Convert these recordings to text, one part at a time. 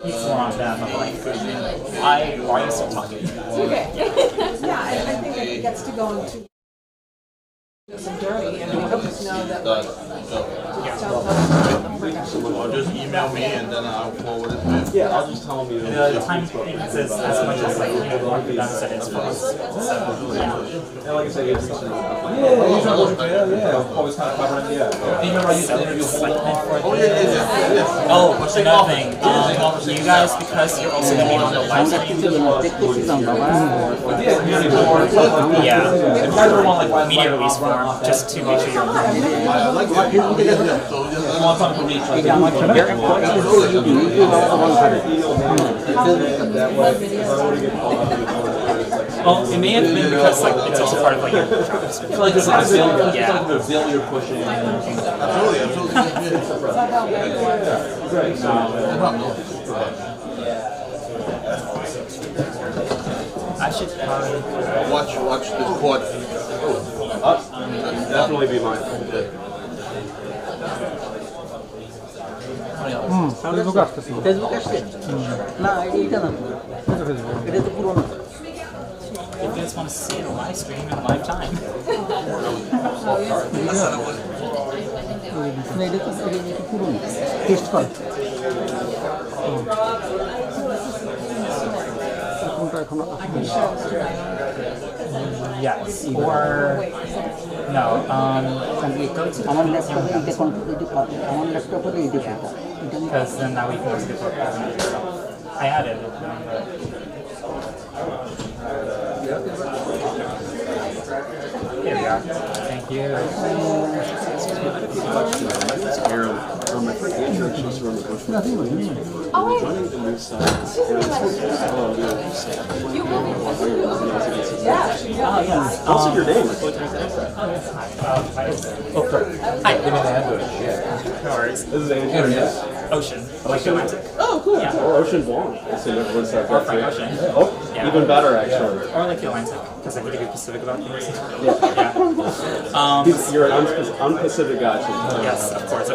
It's more on them of like, why are you still talking? It's okay. Yeah, I think that it gets to go into some dirty, and people just know that like, Or just email me and then I'll forward it to you. Yeah, I'll just tell them, The time difference is as much as like, what the done said is for us. So, yeah. And like I said, always kind of covering, you remember I used to interview Oh, another thing. You guys, because you're also going to be on the live stream. Yeah. Media release form, just to make sure you're Well, it may have been because like it's also part of like your like it's like a bill, yeah. Like a bill you're pushing. Absolutely. I should watch the court. Definitely be mine. Facebook আসতেছে Facebook আসছে না এটা না এটা তো পুরনো If you guys want to see the live stream in live time. না এটা তো পুরনো টেস্ট কর কোনটা এখন Yes. Or no. Go to আমার ল্যাপটপে এটা আমার ল্যাপটপে এটা পাতা because then now we can just get the I added it. Here we are. Thank you. What's your name? Hi. No worries. This is Andrew. Ocean. Like Atlantic. Oh, cool. Yeah. Or Ocean Blonde. That's another stuff. Or Frank Ocean. Oh, Yeah. even better actually. Or like the Atlantic, because I need to be Pacific about things. Yeah. You're an unpacific guy. Yes, of course.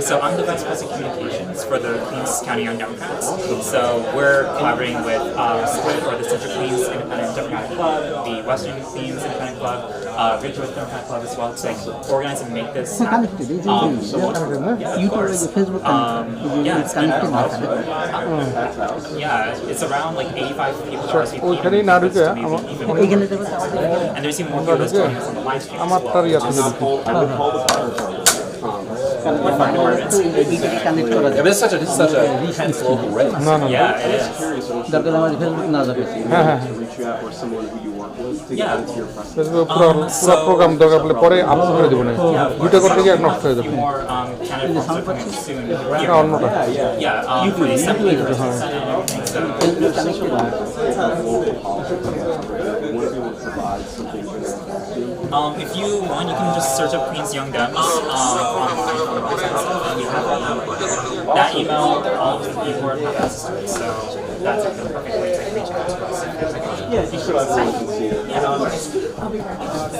So I'm the Vice President Communications for the Queens County Young Democrats. So we're collaborating with for the Central Queens Independent Democratic Club, the Western Queens Independent Club, Ridgewood Democratic Club as well to like organize and make this happen. Yeah, it's been yeah, it's around like 85 people that RSVP. And there's even more people joining us on the live stream as But it's such a intense local race. Yeah, it is. Yeah. Facebook পুরো programme দরকার পড়লে পরে upload করে দেবো না দুটো করতে গিয়ে নষ্ট হয়ে যাবে More candidates are coming soon. এটা অন্যটা Yeah, they sent me the if you want, you can just search up Queens Young Dems online on the website. And you have that email, all of the people have access to it. So that's like the perfect way to reach out to us. Yeah, you should everyone can see it.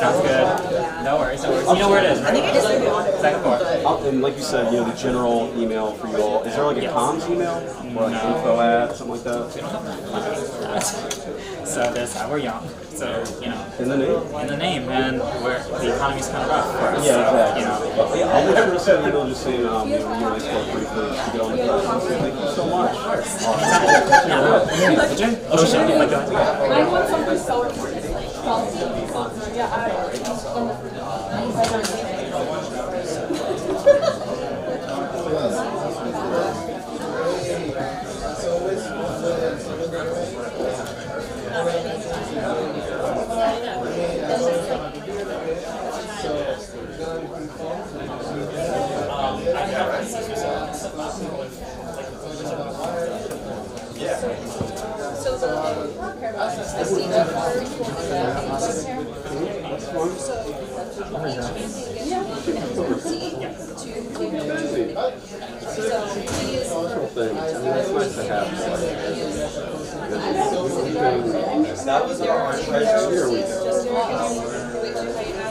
Sounds good. No worries. You know where it is, right? Second floor. And like you said, the general email for you all. Is there like a comms email? Or like info at, something like that? So there's we're young. So, In the name? In the name, and the economy's kind of rough for us. Yeah, so, exactly. I'll make sure to send an email just saying, you guys spoke briefly to get on the podcast. Thank you so much. Yeah. Ocean, like that. I want something so important. It's nice to have. That was our treasurer.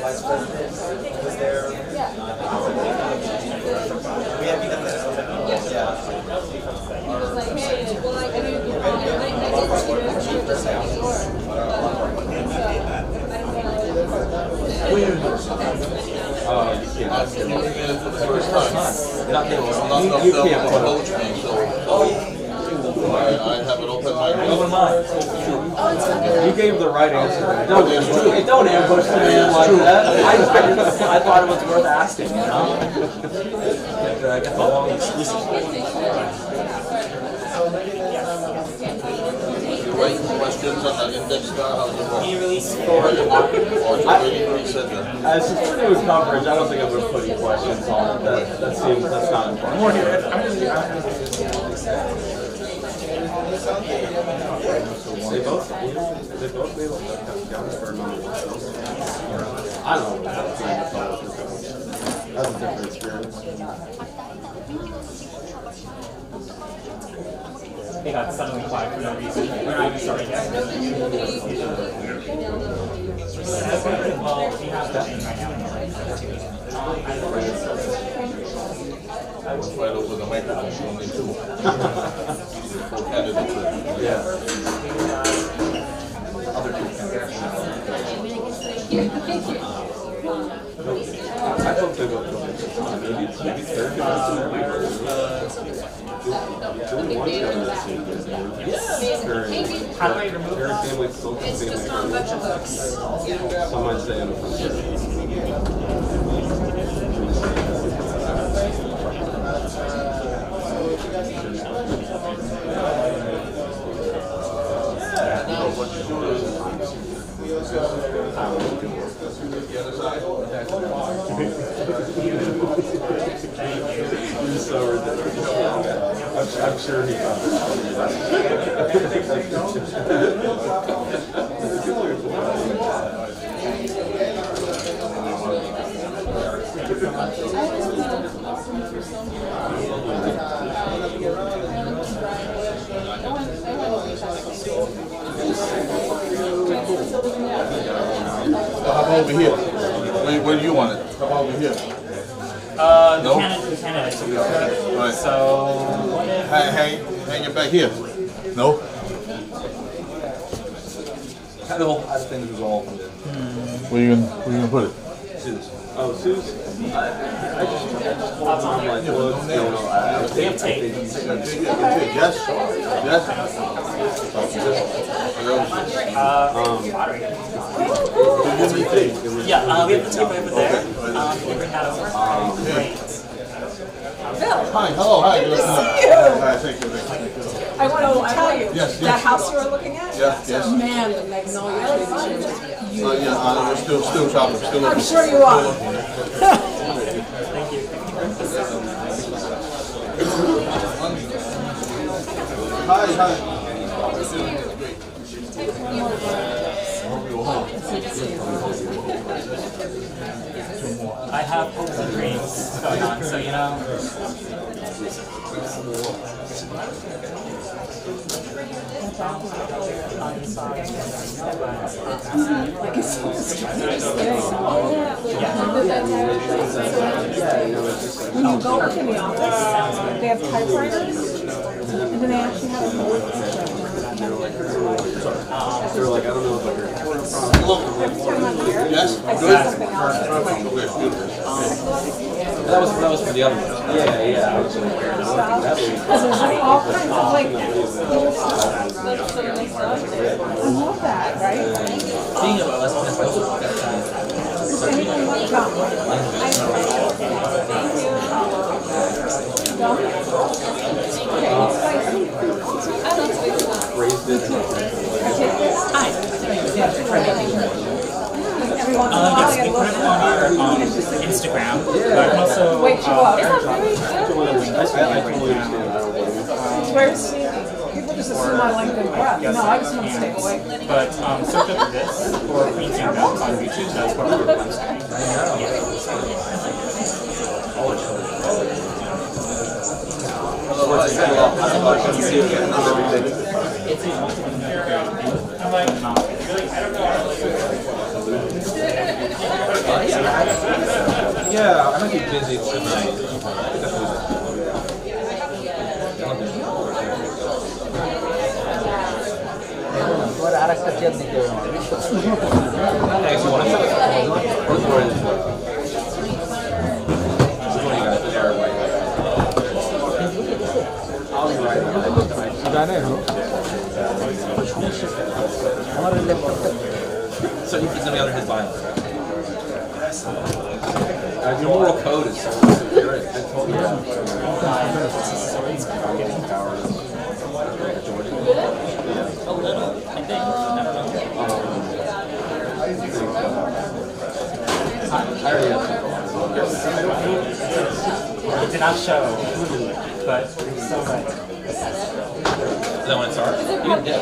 Vice President was there. We have You can't approach me, so I have an open mind. You gave the right answer. Don't ambush the man like that. I thought it was worth asking, you know? Get the long exclusive. You write questions on the index card, how's it work? Can you release for the Or you waiting for each other? As since we're doing coverage, I don't think I'm going to put any questions on it. That seems, that's not important. more here? They both made like that young for non. I don't know. That's a different experience. They got suddenly quiet for no reason. We're not even starting yet. Well, we have that in right now. I was right over the microphone, only two. Full candidates. Yeah. I hope they go to maybe third. How do I remove Very that? family, social family. Some might say in the front. You're so ridiculous. I'm sure he How about over here? Where do you want it? How about over here? No? The candidates will be over. Right. So, Hang it back here. No? The whole thing is resolved. Where you gonna put it? Oh, Sue's. I just hold on like, look, you know, I think Yes. yeah, we have the tape over there. Can you bring that over? Great. Hi, hello, hi. Good afternoon. Hi, thank you. I wanted to tell you, Yes, that yes. house you were looking at? Yes, yes. Man, the magnolia trees are just beautiful. Yeah, we're still shopping, still I'm looking. sure you are. Hi. I have hopes and dreams going on, so you know. Like it's so strange. When you go in the office, they have typewriters, and then they actually have a whole picture. they're like, I don't know if I heard. Every time I'm here, Yes, I see good. something else. It's like, That was for the other one. Yeah. because there's like all kinds of like little stuff. I love that, right? Being about us, Is anything like that? Raised it. Every once in a while, I Yes, get we a put it little. on our Instagram, but also Wait, you up? Where's people just assume I like good breath? No, I just want to stay awake. but search up this for Queens Young Guns on YouTube. That's what we're yeah, I might be busy tonight. আর একটা chair দিতে হবে Next one. So he's gonna be under his violence. Your moral code is so great. I told you. A little, I think. It did not show, but it's so right. Is that when it starts? You can dip.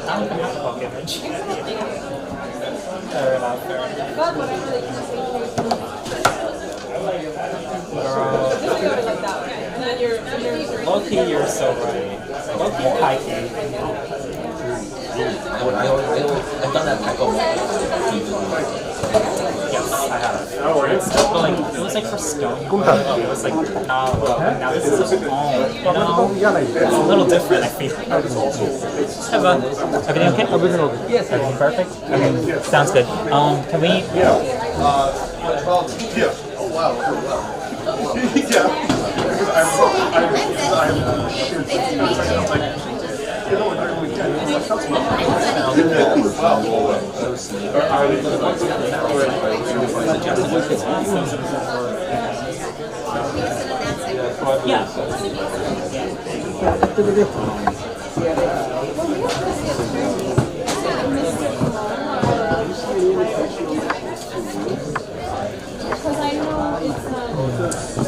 I don't even have a bulk image. Fair enough, fair enough. Low-key, you're so right. Low-key, high-key. I've done that type of. Yes, I have. But like, it was like for stone. It was like, now this is like, it's a little different, I feel. Everything okay? Everything okay. Yes. Everything perfect? Okay, sounds good. Can we? Yeah. Oh wow. Yeah. Yeah.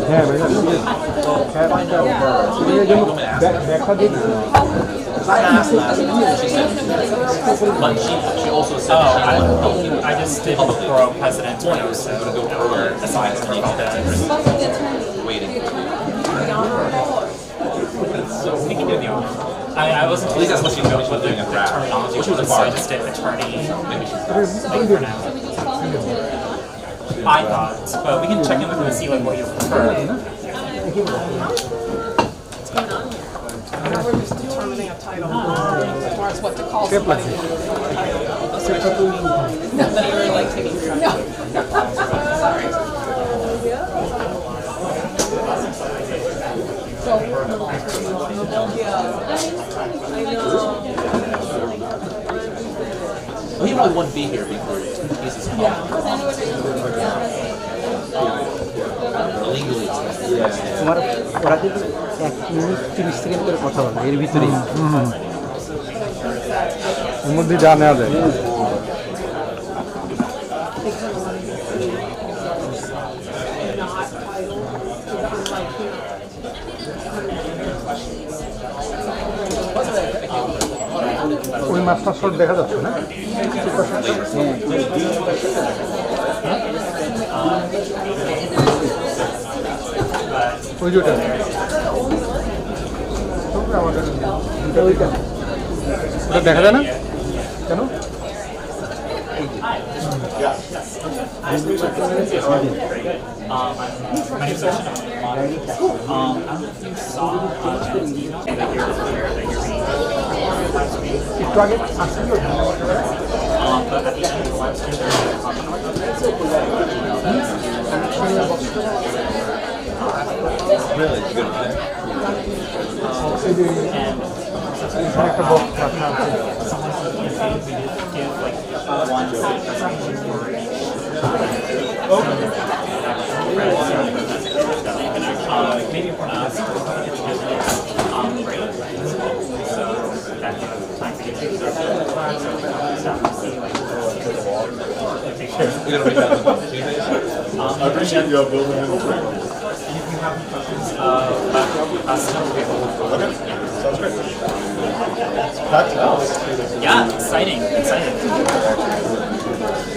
হ্যাঁ ভাই দেখা দেখি I asked last time, she said, but she also said I just didn't throw President Twitter, so we're assigned to waiting. we can do the honor. I wasn't At least that's what she know was what the doing at the rap. terminology Which was a was, so I bar. just did attorney Maybe she's like for now. I thought, but we can check in with him and see like what you prefer. We're just determining a title as far as what to call tape somebody. লাগছে No, that you were like taking your no. Sorry. So, yeah, I know. Well, he probably wouldn't be here before Jesus came. Yeah, because I know what Illegally. তোমার ওরা কিন্তু 1 minute 30 second করে কথা বলে এর ভিতরেই এর মধ্যে যা নেওয়া যায় ওই মাস্টার শট দেখা যাচ্ছে না ওই যেটা ওটা দেখা যায় না কেন My name is Ocean. I don't know if you saw Jen's email that you're here, that you're being last week. একটু আগে আসছিল But at the end of the live stream, there's a Really? It's good. and একটা box রাখা আছে give like one presentation for each. Maybe for us, it's great. So that time to get to class or stuff to see like take sure. We're gonna reach out to them Tuesdays. I appreciate you building in the training. And if you have any questions, let us know. Okay, sounds great. Packed house. Yeah, exciting.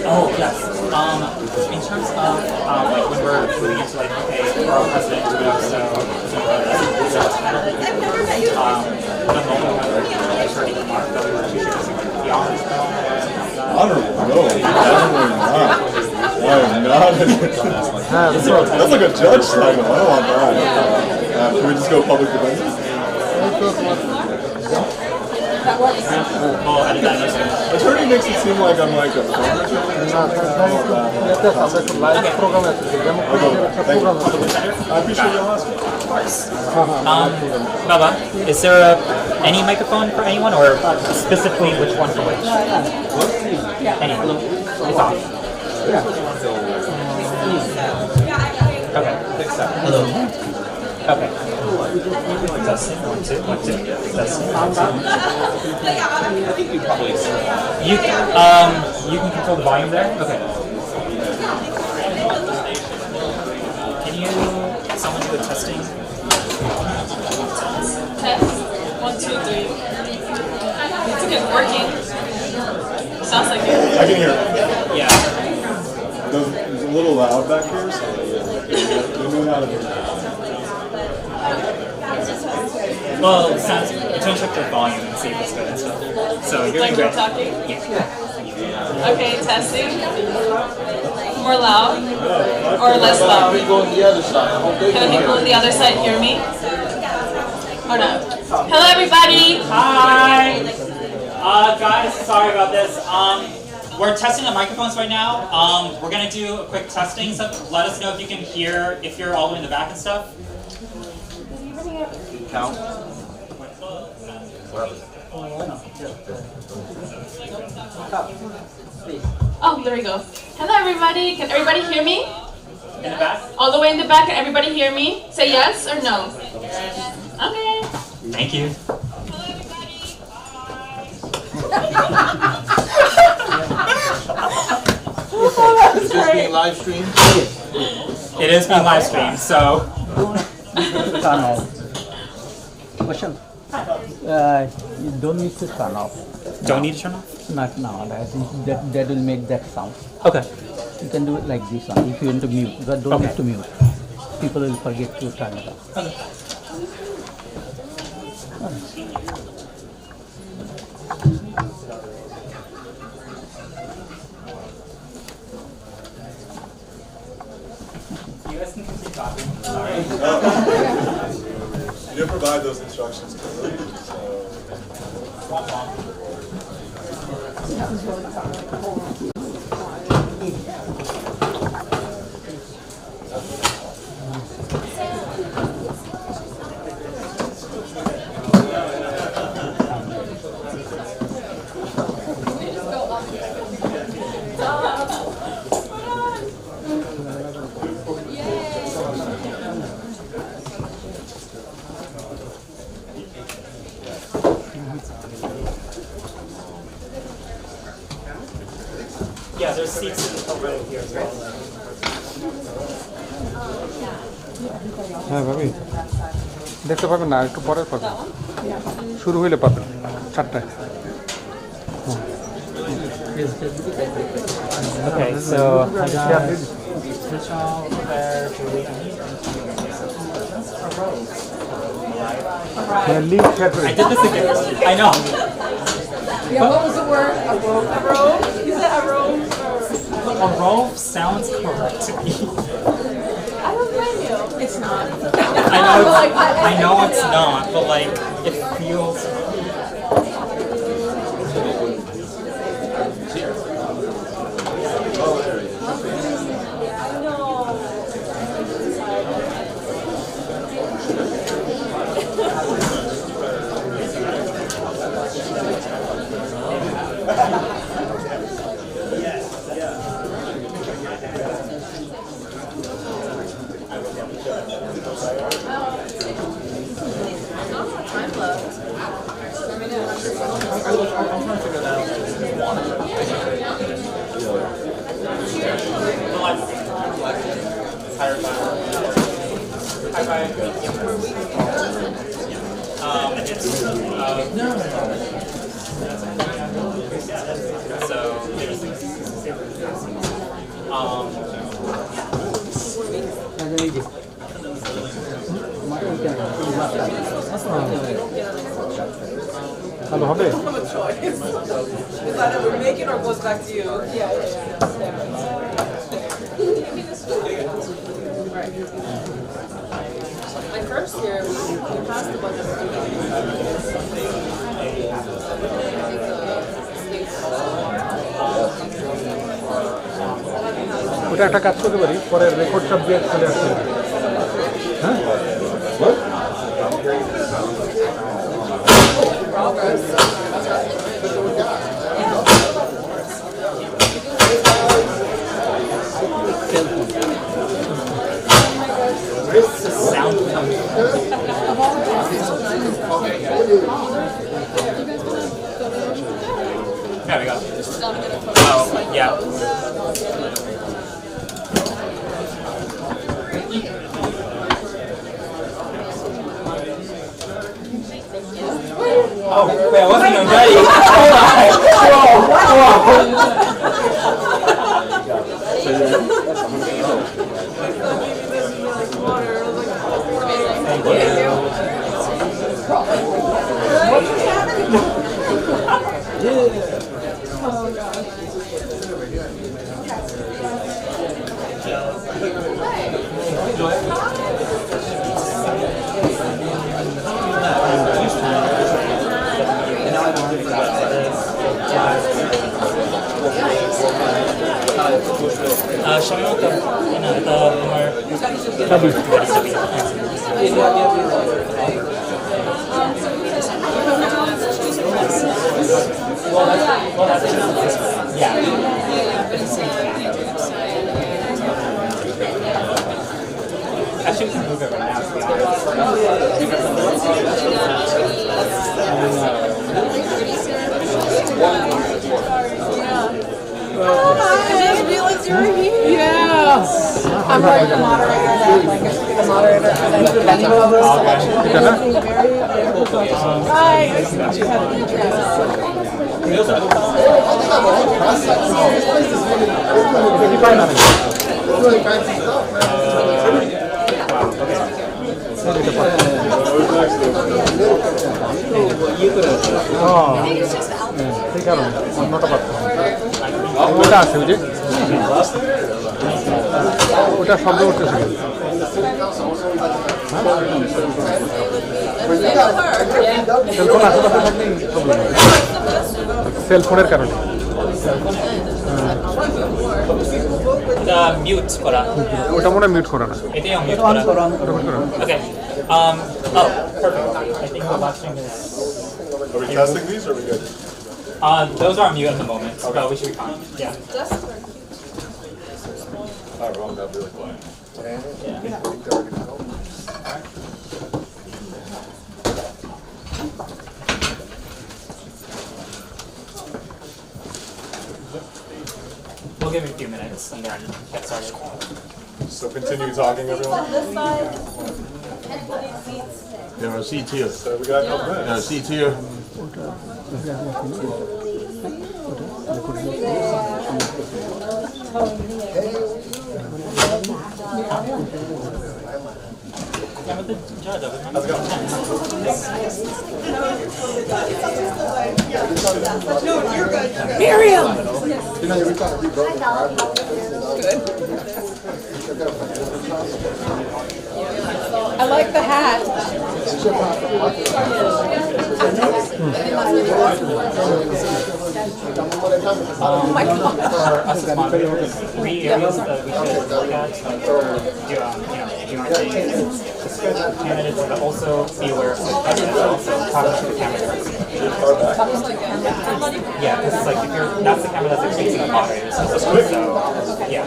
Oh yes. In terms of like when we're moving into like okay, we're all president, so the moment when attorney remarked that we were choosing the honors. Honorable? No, definitely not. I am not. That's like a judge title. I don't want that. Can we just go public defense? Well, I did that. Attorney he makes it seem like I'm like a furniture. ইয়াতে আছে একটা live programme আছে যেমন একটা programme আছে I appreciate your asking. Baba, is there any microphone for anyone, or specifically which one for which? Any. It's off. Okay. Hello. Okay. Testing. 1, 2, 1, 2. Testing. 1, 2. I think you probably. You can control the volume there. Okay. Can you someone do the testing? Test. 1, 2, 3. It's good. Working. Sounds like it. I can hear it. Yeah. It's a little loud back here, so you know how to do that. Well, it sounds. Try to check the volume and see if it's good and stuff. So you're Like doing we're great. talking? Yeah. Okay, testing. More loud? Or less loud? Go on the other side. I hope they Can the people on the other side hear me? Or not? Hello, everybody! Hi. Guys, sorry about this. We're testing the microphones right now. We're gonna do a quick testing. So let us know if you can hear, if you're all the way in the back and stuff. count. Oh, there we go. Hello, everybody. Can everybody hear me? In the back. All the way in the back, can everybody hear me? Say yes or no? Okay. Thank you. Is this being live streamed? It is being live streamed, so. Turn off. Question. You don't need to turn off. Don't need to turn off? Not now. I think that will make that sound. Okay. You can do it like this one if you want to mute, but don't Okay. need to mute. People will forget to turn it off. You guys can keep talking. Sorry. You didn't provide those instructions clearly, so. Yeah, there's seats over here as well. হ্যাঁ ভাবি দেখতে পাবেন না একটু পরে পাবেন শুরু হইলে পাবেন 4টায় Okay, so live I did this again. I know. Yeah, what was the word? A robe? A robe? You said a robe? A robe sounds correct to me. I don't blame you. It's not. I know it's not, but like it feels. ভালো হবে Is that it would make it or goes back to you? Yeah. My first year, we passed a bunch of things. ওটা একটা কাজ করতে পারি, পরে রেকর্ডটা break চলে আসছে। হ্যাঁ There we go. Oh, yeah. Oh, wait, I wasn't even ready. Show me what the more... Yeah. Actually, we can move it right now, to be I didn't realize you were here. Yeah. I'm like the moderator that, like, I should be the moderator because I don't bend over so much. Hi. Nice to meet you. How to meet সেই কারণে অন্যটা পাচ্ছি ওটা আছে বুঝে ওটা শব্দ করতেছে সেলফোন আশেপাশে থাকলেই প্রবলেম সেলফোনের কারণে মিউট করা ওটা মনে মিউট করা না এটাও মিউট করা Okay. Oh, perfect. I think the last thing is... Are we testing these or are we good? Those are mute at the moment, but we should be fine. Yeah. Oh, wrong, got really quiet. We'll give it a few minutes and then get started. So continue talking, everyone. There are seats here. So we got a couple minutes. There are seats here. Miriam! I like the hat. Oh my god. For us as moderators, 3 areas that we should look at, do our thing, discuss with candidates, but also be aware of the president, also talking to the camera directly. Yeah, because it's like if you're, that's the camera that's like facing the moderators. So, yeah.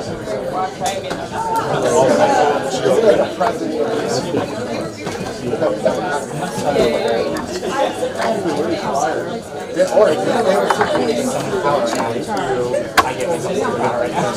I get myself superpower right now.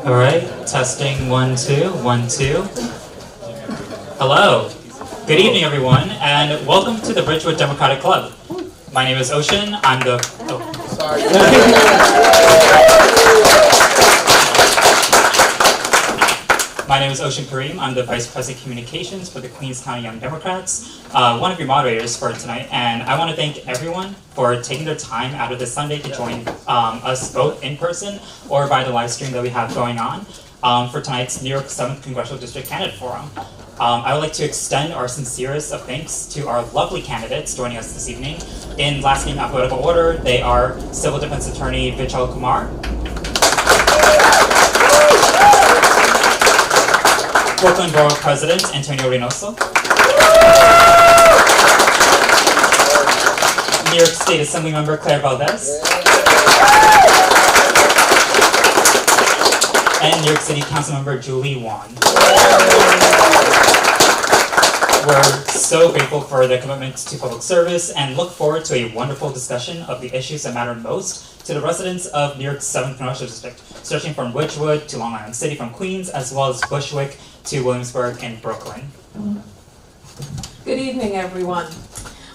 All right, testing 1 2 1 2. Hello, good evening, everyone, and welcome to the Bridgewood Democratic Club. My name is Ocean. I'm the. Oh. Sorry. My name is Ocean Kareem. I'm the Vice President of Communications for the Queens County Young Democrats, one of your moderators for tonight, and I want to thank everyone for taking their time out of this Sunday to join us both in person or by the live stream that we have going on for tonight's New York 7th Congressional District Candidate Forum. I would like to extend our sincerest of thanks to our lovely candidates joining us this evening. In last name alphabetical order, they are Civil Defense Attorney Vichal Kumar, Brooklyn Borough President Antonio Reynoso, New York State Assembly Member Claire Valdez, and New York City Council Member Julie Wan. We're so grateful for their commitment to public service and look forward to a wonderful discussion of the issues that matter most to the residents of New York's 7th Congressional District, stretching from Ridgewood to Long Island City from Queens, as well as Bushwick to Williamsburg and Brooklyn. Good evening, everyone.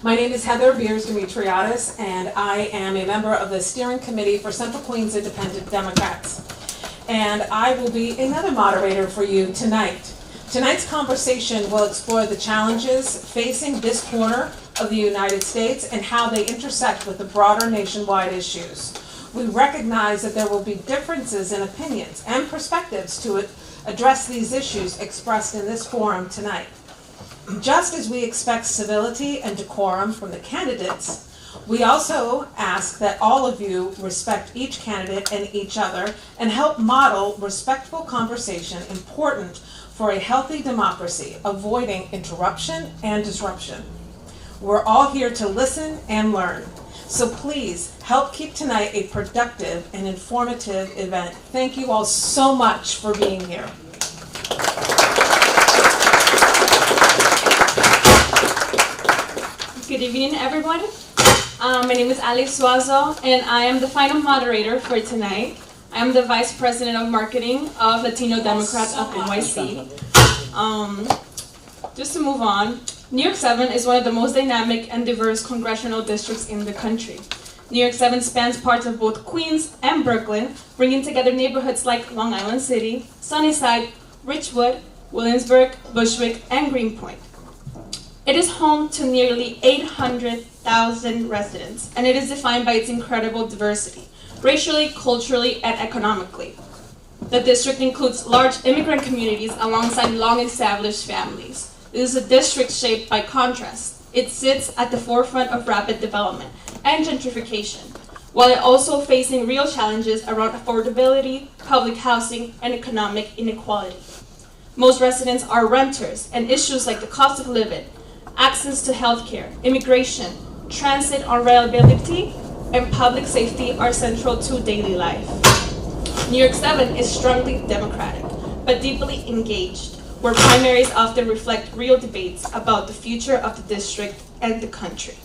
My name is Heather Beers-Dimitriadis, and I am a member of the Steering Committee for Central Queens Independent Democrats. And I will be another moderator for you tonight. Tonight's conversation will explore the challenges facing this corner of the United States and how they intersect with the broader nationwide issues. We recognize that there will be differences in opinions and perspectives to address these issues expressed in this forum tonight. Just as we expect civility and decorum from the candidates, we also ask that all of you respect each candidate and each other and help model respectful conversation important for a healthy democracy, avoiding interruption and disruption. We're all here to listen and learn. So please help keep tonight a productive and informative event. Thank you all so much for being here. Good evening, everyone. My name is Alex Suazo, and I am the final moderator for tonight. I am the Vice President of Marketing of Latino Democrats of NYC. Just to move on, New York 7 is one of the most dynamic and diverse congressional districts in the country. New York 7 spans parts of both Queens and Brooklyn, bringing together neighborhoods like Long Island City, Sunnyside, Ridgewood, Williamsburg, Bushwick, and Greenpoint. It is home to nearly 800,000 residents, and it is defined by its incredible diversity, racially, culturally, and economically. The district includes large immigrant communities alongside long-established families. It is a district shaped by contrast. It sits at the forefront of rapid development and gentrification, while also facing real challenges around affordability, public housing, and economic inequality. Most residents are renters, and issues like the cost of living, access to healthcare, immigration, transit reliability, and public safety are central to daily life. New York 7 is strongly democratic, but deeply engaged, where primaries often reflect real debates about the future of the district and the country.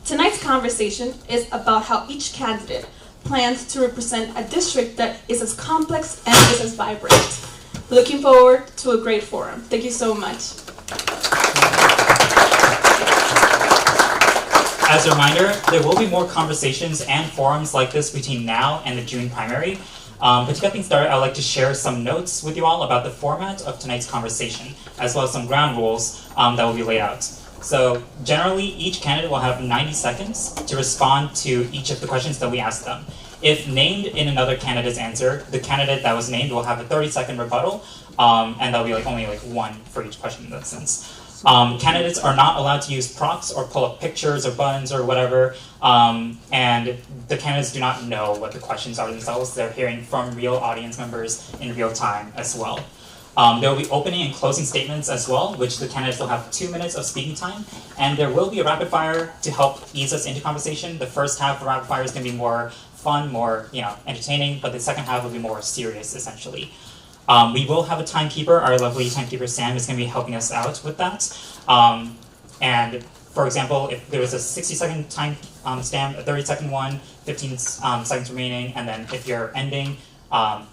Tonight's conversation is about how each candidate plans to represent a district that is as complex and is as vibrant. Looking forward to a great forum. Thank you so much. As a reminder, there will be more conversations and forums like this between now and the June primary. But to get things started, I'd like to share some notes with you all about the format of tonight's conversation, as well as some ground rules that will be laid out. So generally, each candidate will have 90 seconds to respond to each of the questions that we ask them. If named in another candidate's answer, the candidate that was named will have a 30-second rebuttal, and that'll be only one for each question in that sense. Candidates are not allowed to use props or pull up pictures or buttons or whatever, and the candidates do not know what the questions are themselves. They're hearing from real audience members in real time as well. There will be opening and closing statements as well, which the candidates will have 2 minutes of speaking time, and there will be a rapid fire to help ease us into conversation. The first half of rapid fire is going to be more fun, more entertaining, but the second half will be more serious, essentially. We will have a timekeeper. Our lovely timekeeper Sam is going to be helping us out with that. And for example, if there was a 60-second time stamp, a 30-second one, 15 seconds remaining, and then if you're ending,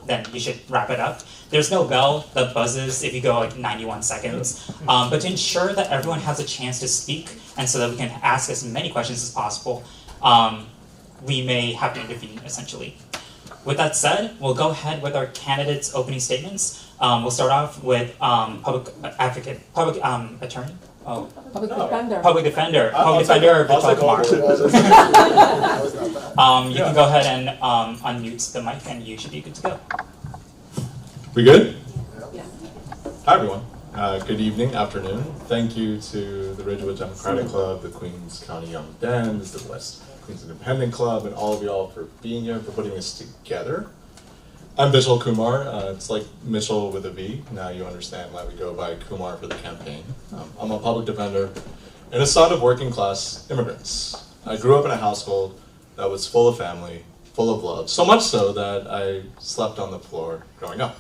then you should wrap it up. There's no bell that buzzes if you go 91 seconds. But to ensure that everyone has a chance to speak, and so that we can ask as many questions as possible, we may have to intervene, essentially. with that said, we'll go ahead with our candidates' opening statements. We'll start off with public attorney. Oh, Public defender. public defender. Public defender, Vishal Kumar. You can go ahead and unmute the mic, and you should be good to go. We good? Yeah. Hi everyone. Good evening, afternoon. Thank you to the Ridgewood Democratic Club, the Queens County Young Dems, the West Queens Independent Club, and all of y'all for being here, for putting this together. I'm Vishal Kumar. It's like Mitchell with a V. Now you understand why we go by Kumar for the campaign. I'm a public defender and a son of working class immigrants. I grew up in a household that was full of family, full of love, so much so that I slept on the floor growing up.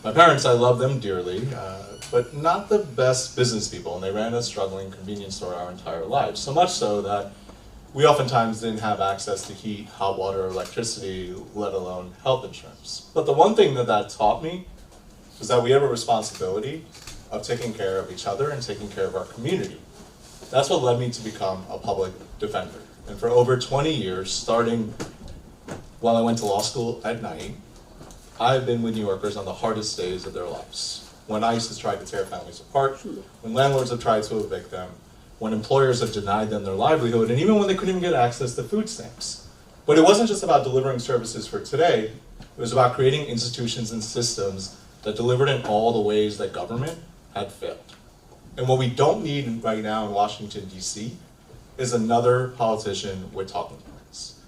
My parents, I love them dearly, but not the best business people, and they ran a struggling convenience store our entire lives, so much so that we oftentimes didn't have access to heat, hot water, or electricity, let alone health insurance. But the one thing that taught me was that we have a responsibility of taking care of each other and taking care of our community. That's what led me to become a public defender. And for over 20 years, starting while I went to law school at night, I've been with New Yorkers on the hardest days of their lives. When ICE has tried to tear families apart, when landlords have tried to evict them, when employers have denied them their livelihood, and even when they couldn't even get access to food stamps. But it wasn't just about delivering services for today, it was about creating institutions and systems that delivered in all the ways that government had failed. And what we don't need right now in Washington, D.C. is another politician with talking points.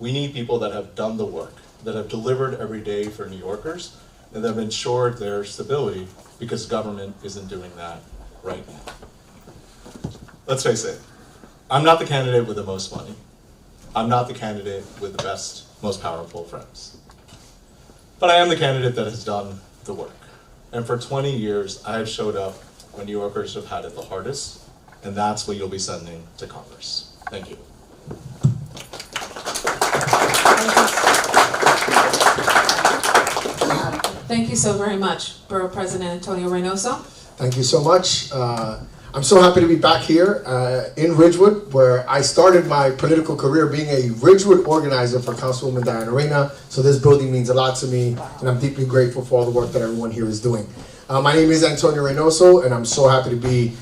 We need people that have done the work, that have delivered every day for New Yorkers, and that have ensured their stability, because government isn't doing that right now. Let's face it, I'm not the candidate with the most money. I'm not the candidate with the best, most powerful friends. But I am the candidate that has done the work. And for 20 years, I have showed up when New Yorkers have had it the hardest, and that's what you'll be sending to Congress. Thank you. Thank you so very much, Borough President Antonio Reynoso. Thank you so much. I'm so happy to be back here in Ridgewood, where I started my political career being a Ridgewood organizer for Councilwoman Diana Reyna. So this building means a lot to me, and I'm deeply grateful for all the work that everyone here is doing. My name is Antonio Reynoso, and I'm so happy to be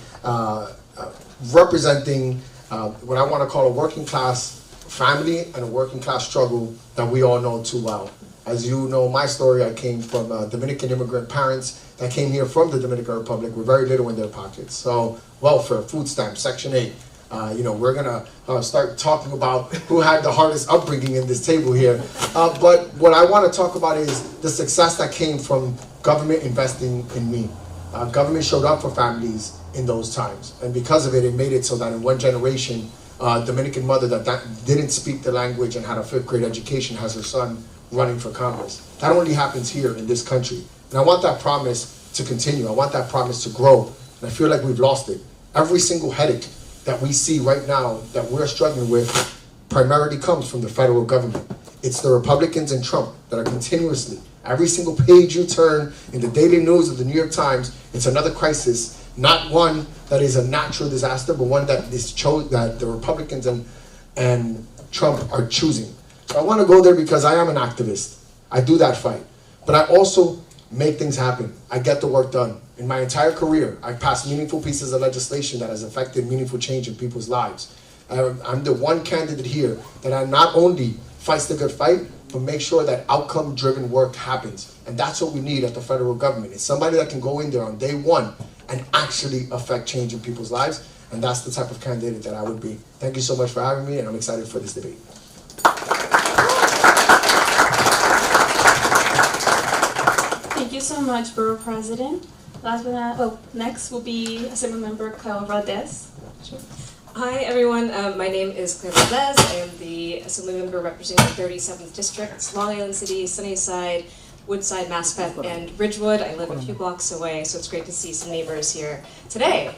representing what I want to call a working class family and a working class struggle that we all know too well. As you know my story, I came from Dominican immigrant parents that came here from the Dominican Republic with very little in their pockets. So welfare, food stamps, Section 8. We're gonna start talking about who had the hardest upbringing in this table here. But what I want to talk about is the success that came from government investing in me. Government showed up for families in those times. And because of it, it made it so that in one generation, Dominican mother that didn't speak the language and had a 5th grade education has her son running for Congress. That only happens here in this country. And I want that promise to continue. I want that promise to grow. And I feel like we've lost it. Every single headache that we see right now that we're struggling with primarily comes from the federal government. It's the Republicans and Trump that are continuously, every single page you turn in the daily news of the New York Times, it's another crisis, not one that is a natural disaster, but one that that the Republicans and Trump are choosing. So I want to go there because I am an activist. I do that fight. But I also make things happen. I get the work done. In my entire career, I've passed meaningful pieces of legislation that has affected meaningful change in people's lives. I'm the one candidate here that I not only fights the good fight, but make sure that outcome-driven work happens. And that's what we need at the federal government. It's somebody that can go in there on day one and actually affect change in people's lives. And that's the type of candidate that I would be. Thank you so much for having me, and I'm excited for this debate. Thank you so much, Borough President. Next will be Assemblymember Claire Valdez. Hi everyone, my name is Claire Valdez. I am the Assemblymember representing the 37th District, Long Island City, Sunnyside, Woodside, Maspeth, and Ridgewood. I live a few blocks away, so it's great to see some neighbors here today.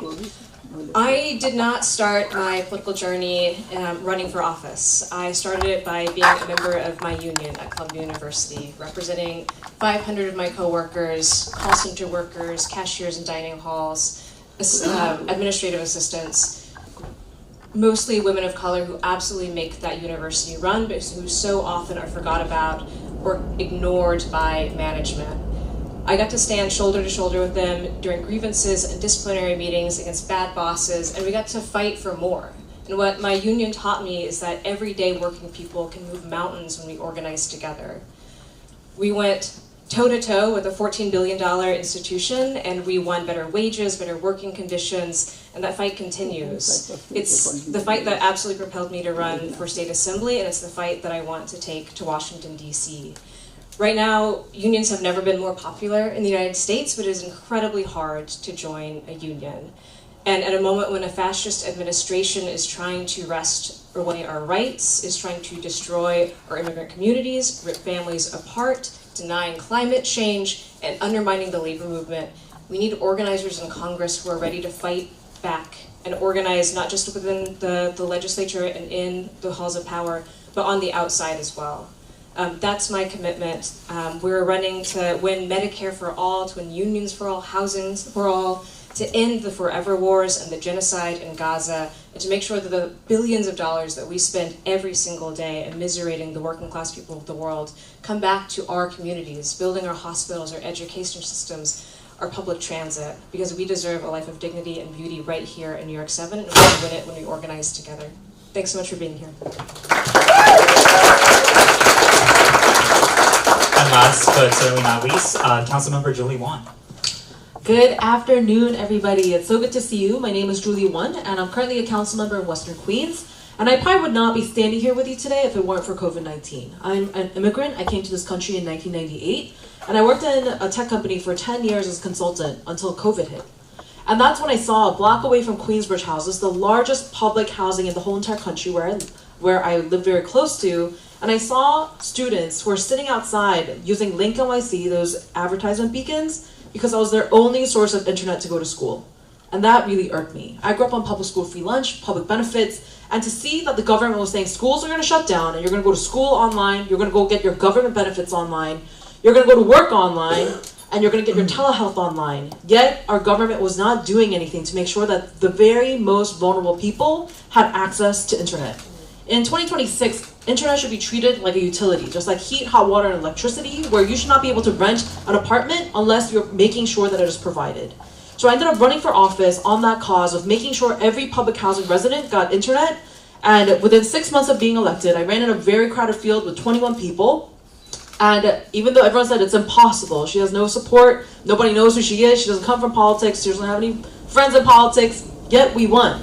I did not start my political journey running for office. I started it by being a member of my union at Columbia University, representing 500 of my coworkers, call center workers, cashiers in dining halls, administrative assistants, mostly women of color who absolutely make that university run, but who so often are forgot about or ignored by management. I got to stand shoulder to shoulder with them during grievances and disciplinary meetings against bad bosses, and we got to fight for more. And what my union taught me is that everyday working people can move mountains when we organize together. We went toe-to-toe with a $14 billion institution, and we won better wages, better working conditions, and that fight continues. It's the fight that absolutely propelled me to run for state assembly, and it's the fight that I want to take to Washington, D.C. Right now, unions have never been more popular in the United States, but it is incredibly hard to join a union. And at a moment when a fascist administration is trying to wrest away our rights, is trying to destroy our immigrant communities, rip families apart, denying climate change, and undermining the labor movement, we need organizers in Congress who are ready to fight back and organize not just within the legislature and in the halls of power, but on the outside as well. That's my commitment. We're running to win Medicare for all, to win unions for all, housing for all, to end the forever wars and the genocide in Gaza, and to make sure that the billions of dollars that we spend every single day immiserating the working class people of the world come back to our communities, building our hospitals, our education systems, our public transit, because we deserve a life of dignity and beauty right here in New York 7, and we can win it when we organize together. Thanks so much for being here. And last but certainly not least, Councilmember Julie Wan. Good afternoon, everybody. It's so good to see you. My name is Julie Wan, and I'm currently a council member in Western Queens. And I probably would not be standing here with you today if it weren't for COVID-19. I'm an immigrant. I came to this country in 1998, and I worked in a tech company for 10 years as a consultant until COVID hit. And that's when I saw a block away from Queensbridge Houses, the largest public housing in the whole entire country where I lived very close to, and I saw students who were sitting outside using Link NYC, those advertisement beacons, because I was their only source of internet to go to school. And that really irked me. I grew up on public school free lunch, public benefits, and to see that the government was saying schools are gonna shut down and you're gonna go to school online, you're gonna go get your government benefits online, you're gonna go to work online, and you're gonna get your telehealth online. Yet our government was not doing anything to make sure that the very most vulnerable people had access to internet. In 2026, internet should be treated like a utility, just like heat, hot water, and electricity, where you should not be able to rent an apartment unless you're making sure that it is provided. So I ended up running for office on that cause of making sure every public housing resident got internet, and within 6 months of being elected, I ran in a very crowded field with 21 people, and even though everyone said it's impossible, she has no support, nobody knows who she is, she doesn't come from politics, she doesn't have any friends in politics, yet we won.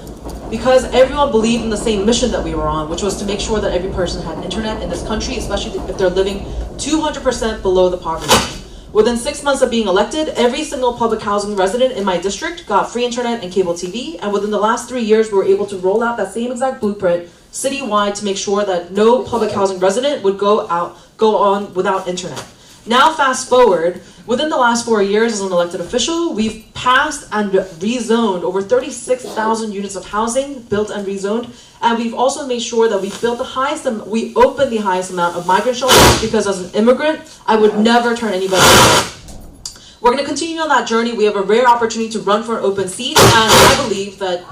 Because everyone believed in the same mission that we were on, which was to make sure that every person had internet in this country, especially if they're living 200% below the poverty line. Within 6 months of being elected, every single public housing resident in my district got free internet and cable TV, and within the last 3 years, we were able to roll out that same exact blueprint citywide to make sure that no public housing resident would go on without internet. Now fast forward, within the last 4 years as an elected official, we've passed and rezoned over 36,000 units of housing, built and rezoned, and we've also made sure that we opened the highest amount of migrant shelters, because as an immigrant, I would never turn anybody away. We're going to continue on that journey. We have a rare opportunity to run for an open seat, and I believe that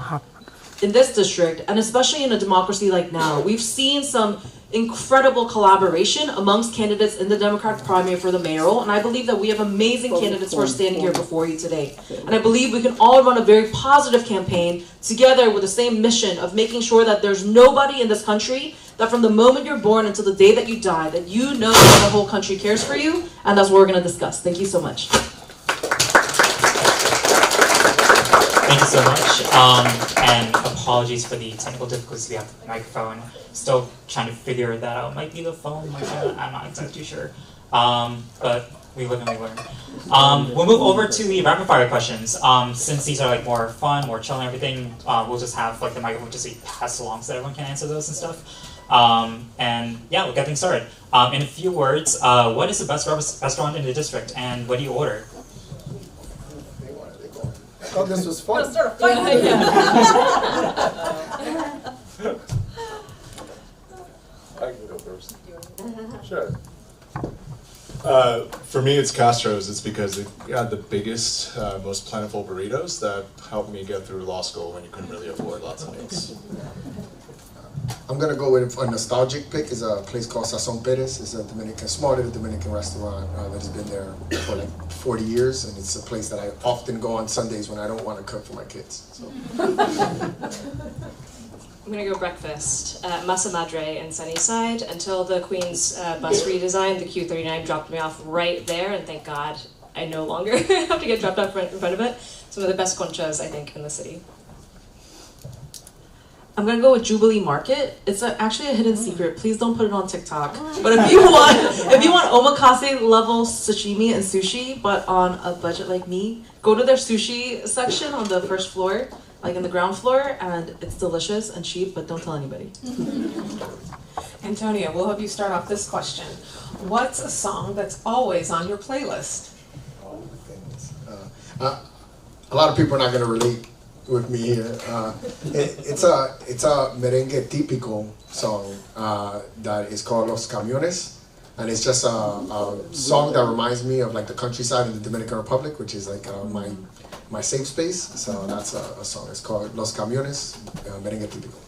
in this district, and especially in a democracy like now, we've seen some incredible collaboration amongst candidates in the Democratic primary for the mayoral, and I believe that we have amazing candidates who are standing here before you today. And I believe we can all run a very positive campaign together with the same mission of making sure that there's nobody in this country that from the moment you're born until the day that you die, that you know that the whole country cares for you, and that's what we're going to discuss. Thank you so much. Thank you so much. And apologies for the technical difficulties we have with the microphone. Still trying to figure that out. Might be the phone, I'm not exactly sure. But we live and we learn. We'll move over to the rapid fire questions. Since these are like more fun, more chill and everything, we'll just have like the microphone just be passed along so that everyone can answer those and stuff. And yeah, we'll get things started. In a few words, what is the best restaurant in the district, and what do you order? Oh, this was fun. Let's start a fight. I can go first. Sure. For me, it's Castro's. It's because they had the biggest, most plentiful burritos that helped me get through law school when you couldn't really afford lots of meals. I'm gonna go with a nostalgic pick. Is a place called Sazon Perez. It's a small little Dominican restaurant that has been there for like 40 years, and it's a place that I often go on Sundays when I don't want to cook for my kids. So. I'm gonna go breakfast at Masa Madre in Sunnyside until the Queen's bus redesign. The Q39 dropped me off right there, and thank God I no longer have to get dropped off in front of it. Some of the best conchas, I think, in the city. I'm gonna go with Jubilee Market. It's actually a hidden secret. Please don't put it on TikTok. But if you want omakase level sashimi and sushi, but on a budget like me, go to their sushi section on the first floor, like in the ground floor, and it's delicious and cheap. But don't tell anybody. Antonia, we'll have you start off this question. What's a song that's always on your playlist? Oh my goodness. A lot of people are not going to relate with me here. It's a merengue típico song that is called Los Camiones, and it's just a song that reminds me of like the countryside in the Dominican Republic, which is like my safe space. So that's a song. It's called Los Camiones, merengue típico.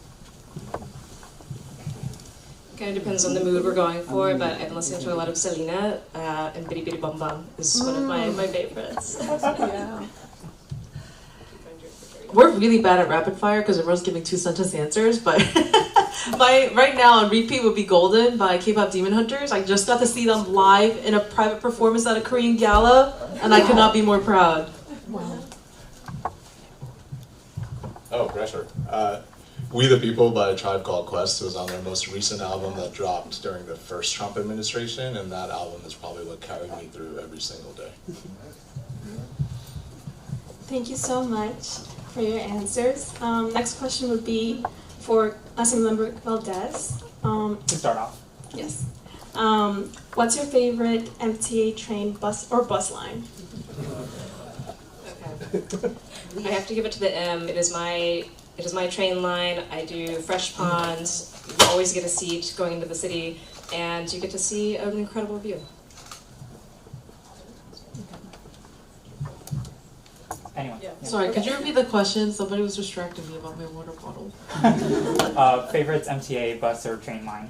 Kind of depends on the mood we're going for, but I've been listening to a lot of Selena, and Bidi Bidi Bum Bum is one of my favorites. Yeah. We're really bad at rapid fire because everyone's giving 2-sentence answers, but my right now on repeat would be Golden by K-pop Demon Hunters. I just got to see them live in a private performance at a Korean gala, and I could not be more proud. Wow. Oh, pressure. We the People by Tribe Called Quest was on their most recent album that dropped during the first Trump administration, and that album is probably what carried me through every single day. Thank you so much for your answers. Next question would be for Assemblymember Valdez. To start off. Yes. What's your favorite MTA train bus line? Okay. I have to give it to the M. It is my train line. I do Fresh Ponds. You always get a seat going into the city, and you get to see an incredible view. Anyone? Yeah. Sorry, could you repeat the question? Somebody was distracting me about my water bottle. Favorite MTA bus or train line?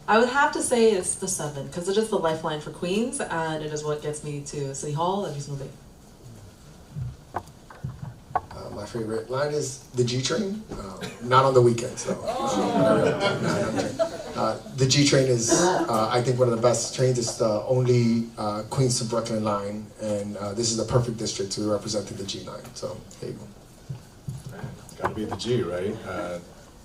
I would have to say it's the 7, because it is the lifeline for Queens, and it is what gets me to City Hall every single day. My favorite line is the G train, not on the weekends though. The G train is, I think, one of the best trains. It's the only Queens to Brooklyn line, and this is the perfect district to represent the G line. So there you go. It's got to be the G, right?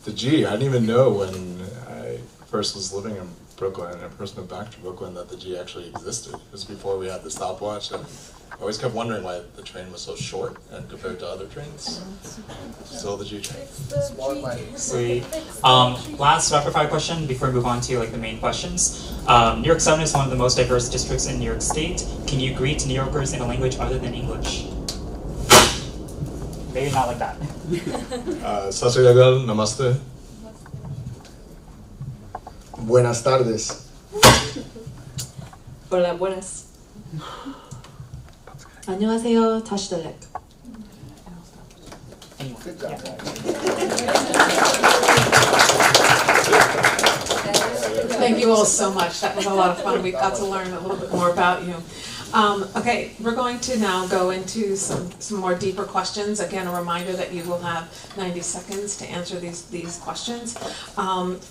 The G. I didn't even know when I first was living in Brooklyn and first moved back to Brooklyn that the G actually existed. It was before we had the stopwatch. And I always kept wondering why the train was so short and compared to other trains. Still the G train. Sweet. Last rapid fire question before we move on to like the main questions. New York 7 is one of the most diverse districts in New York State. Can you greet New Yorkers in a language other than English? Maybe not like that. Sat Sri Akal, Namaste. Buenas tardes. Hola, buenas. 안녕하세요, 다시 달래. Anyone? Thank you all so much. That was a lot of fun. We got to learn a little bit more about you. Okay, we're going to now go into some more deeper questions. Again, a reminder that you will have 90 seconds to answer these questions.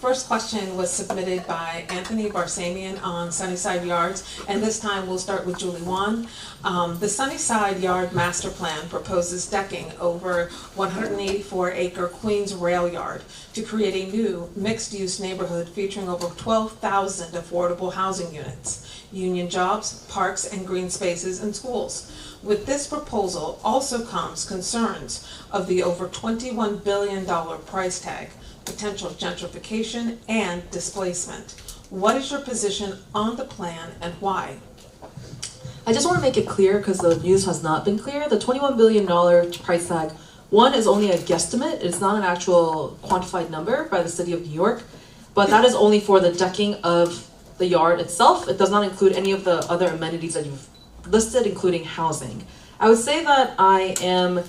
First question was submitted by Anthony Barsamian on Sunnyside Yards, and this time we'll start with Julie Wan. The Sunnyside Yard Master Plan proposes decking over 184-acre Queens rail yard to create a new mixed-use neighborhood featuring over 12,000 affordable housing units, union jobs, parks, and green spaces and schools. With this proposal also comes concerns of the over $21 billion price tag, potential gentrification, and displacement. What is your position on the plan and why? I just want to make it clear, because the news has not been clear, the $21 billion price tag, one, is only a guesstimate. It's not an actual quantified number by the city of New York, but that is only for the decking of the yard itself. It does not include any of the other amenities that you've listed, including housing. I would say that I am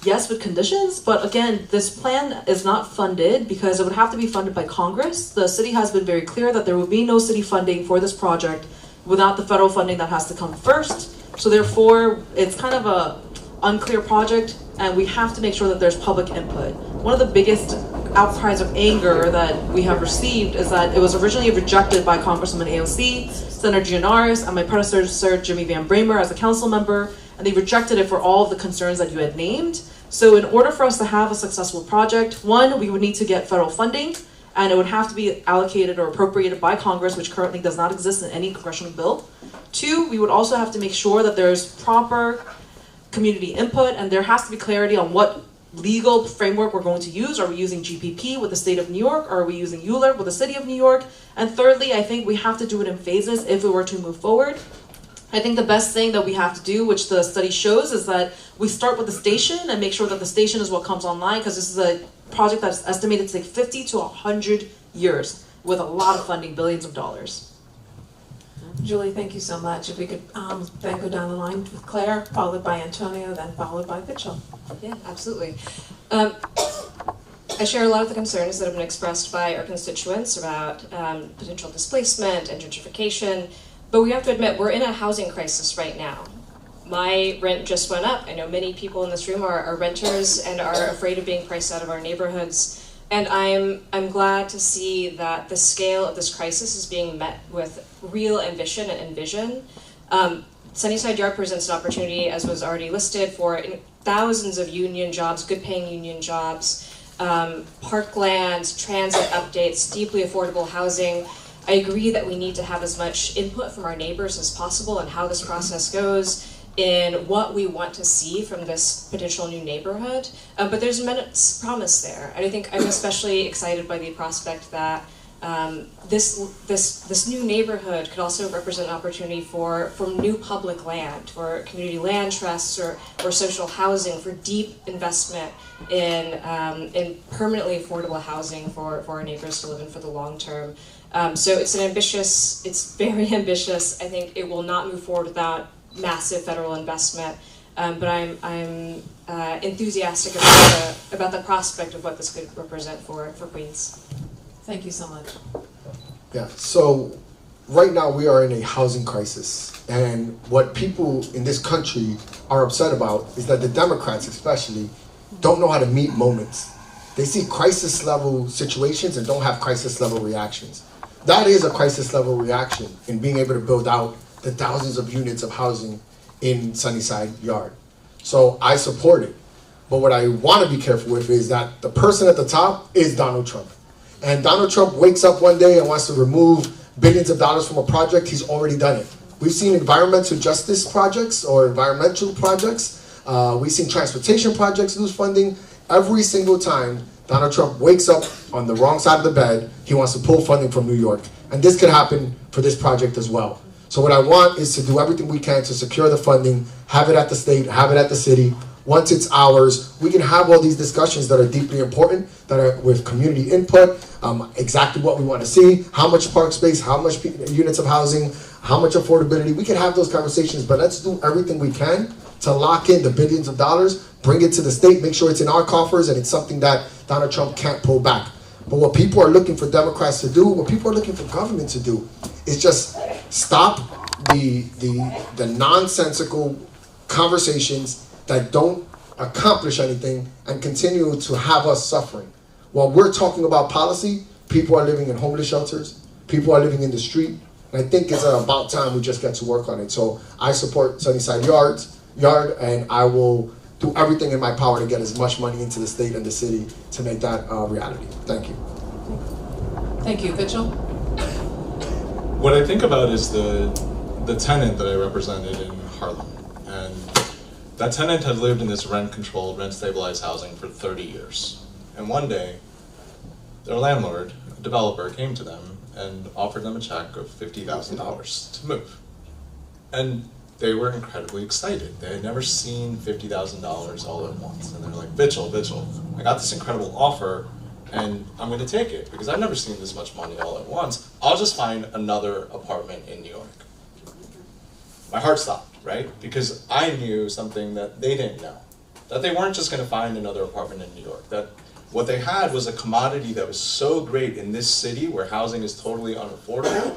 yes, with conditions, but again, this plan is not funded because it would have to be funded by Congress. The city has been very clear that there will be no city funding for this project without the federal funding that has to come first. So therefore, it's kind of a unclear project, and we have to make sure that there's public input. One of the biggest outcries of anger that we have received is that it was originally rejected by Congresswoman AOC, Senator Gianaris, and my predecessor, Jimmy Van Bramer, as a council member, and they rejected it for all of the concerns that you had named. So in order for us to have a successful project, one, we would need to get federal funding, and it would have to be allocated or appropriated by Congress, which currently does not exist in any congressional bill. Two, we would also have to make sure that there's proper community input, and there has to be clarity on what legal framework we're going to use. Are we using GPP with the state of New York, or are we using ULURP with the city of New York? And thirdly, I think we have to do it in phases if we were to move forward. I think the best thing that we have to do, which the study shows, is that we start with the station and make sure that the station is what comes online, because this is a project that's estimated to take 50 to 100 years with a lot of funding, billions of dollars. Julie, thank you so much. If we could then go down the line with Claire, followed by Antonio, then followed by Mitchell. Yeah, absolutely. I share a lot of the concerns that have been expressed by our constituents about potential displacement and gentrification, but we have to admit we're in a housing crisis right now. My rent just went up. I know many people in this room are renters and are afraid of being priced out of our neighborhoods. And I'm glad to see that the scale of this crisis is being met with real ambition and vision. Sunnyside Yard presents an opportunity, as was already listed, for thousands of union jobs, good-paying union jobs, parkland, transit updates, deeply affordable housing. I agree that we need to have as much input from our neighbors as possible on how this process goes, in what we want to see from this potential new neighborhood, but there's immense promise there. And I think I'm especially excited by the prospect that this new neighborhood could also represent an opportunity for new public land, for community land trusts or social housing, for deep investment in permanently affordable housing for our neighbors to live in for the long term. So it's very ambitious. I think it will not move forward without massive federal investment, but I'm enthusiastic about the prospect of what this could represent for Queens. Thank you so much. Yeah, so right now we are in a housing crisis, and what people in this country are upset about is that the Democrats especially don't know how to meet moments. They see crisis level situations and don't have crisis level reactions. That is a crisis level reaction in being able to build out the thousands of units of housing in Sunnyside Yard. So I support it. But what I want to be careful with is that the person at the top is Donald Trump. And Donald Trump wakes up one day and wants to remove billions of dollars from a project. He's already done it. We've seen environmental justice projects or environmental projects. We've seen transportation projects lose funding. Every single time Donald Trump wakes up on the wrong side of the bed, he wants to pull funding from New York. And this could happen for this project as well. So what I want is to do everything we can to secure the funding, have it at the state, have it at the city. Once it's ours, we can have all these discussions that are deeply important, that are with community input, exactly what we want to see, how much park space, how much units of housing, how much affordability. We can have those conversations, but let's do everything we can to lock in the billions of dollars, bring it to the state, make sure it's in our coffers, and it's something that Donald Trump can't pull back. But what people are looking for Democrats to do, what people are looking for government to do, is just stop the nonsensical conversations that don't accomplish anything and continue to have us suffering. While we're talking about policy, people are living in homeless shelters, people are living in the street, and I think it's about time we just get to work on it. So I support Sunnyside Yard, and I will do everything in my power to get as much money into the state and the city to make that a reality. Thank you. Thank you. Mitchell? What I think about is the tenant that I represented in Harlem. And that tenant had lived in this rent-controlled, rent-stabilized housing for 30 years. And one day, their landlord, a developer, came to them and offered them a check of $50,000 to move. And they were incredibly excited. They had never seen $50,000 all at once. And they're like, Mitchell, I got this incredible offer, and I'm going to take it because I've never seen this much money all at once. I'll just find another apartment in New York. My heart stopped, right? Because I knew something that they didn't know. that they weren't just going to find another apartment in New York, that what they had was a commodity that was so great in this city where housing is totally unaffordable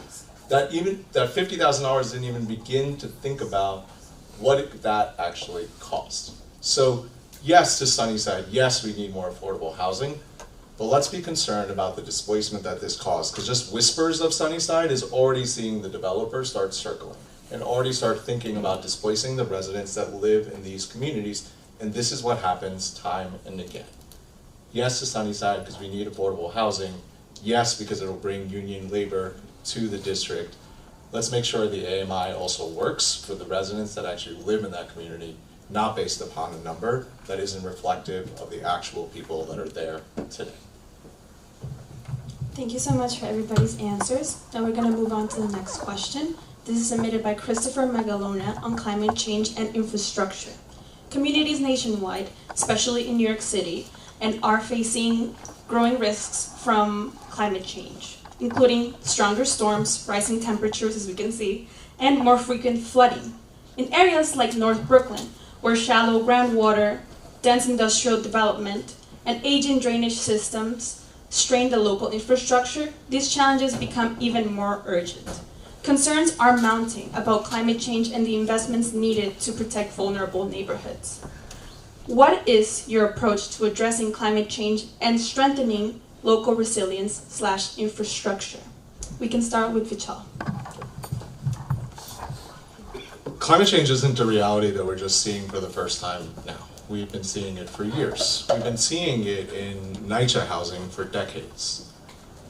that that $50,000 didn't even begin to think about what that actually cost. So yes to Sunnyside, yes we need more affordable housing, but let's be concerned about the displacement that this caused, because just whispers of Sunnyside is already seeing the developers start circling and already start thinking about displacing the residents that live in these communities, and this is what happens time and again. Yes to Sunnyside because we need affordable housing. Yes, because it'll bring union labor to the district. Let's make sure the AMI also works for the residents that actually live in that community, not based upon a number that isn't reflective of the actual people that are there today. Thank you so much for everybody's answers. Now we're going to move on to the next question. This is submitted by Christopher Magalona on climate change and infrastructure. Communities nationwide, especially in New York City, and are facing growing risks from climate change, including stronger storms, rising temperatures, as we can see, and more frequent flooding. In areas like North Brooklyn, where shallow groundwater, dense industrial development, and aging drainage systems strain the local infrastructure, these challenges become even more urgent. Concerns are mounting about climate change and the investments needed to protect vulnerable neighborhoods. What is your approach to addressing climate change and strengthening local resilience/infrastructure? We can start with Vichal. Climate change isn't a reality that we're just seeing for the first time now. We've been seeing it for years. We've been seeing it in NYCHA housing for decades.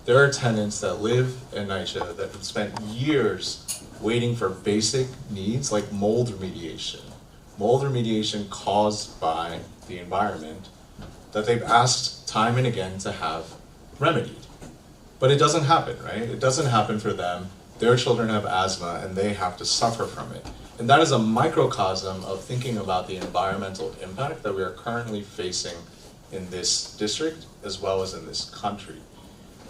There are tenants that live in NYCHA that have spent years waiting for basic needs like mold remediation. Mold remediation caused by the environment that they've asked time and again to have remedied. But it doesn't happen, right? It doesn't happen for them. Their children have asthma and they have to suffer from it. And that is a microcosm of thinking about the environmental impact that we are currently facing in this district as well as in this country.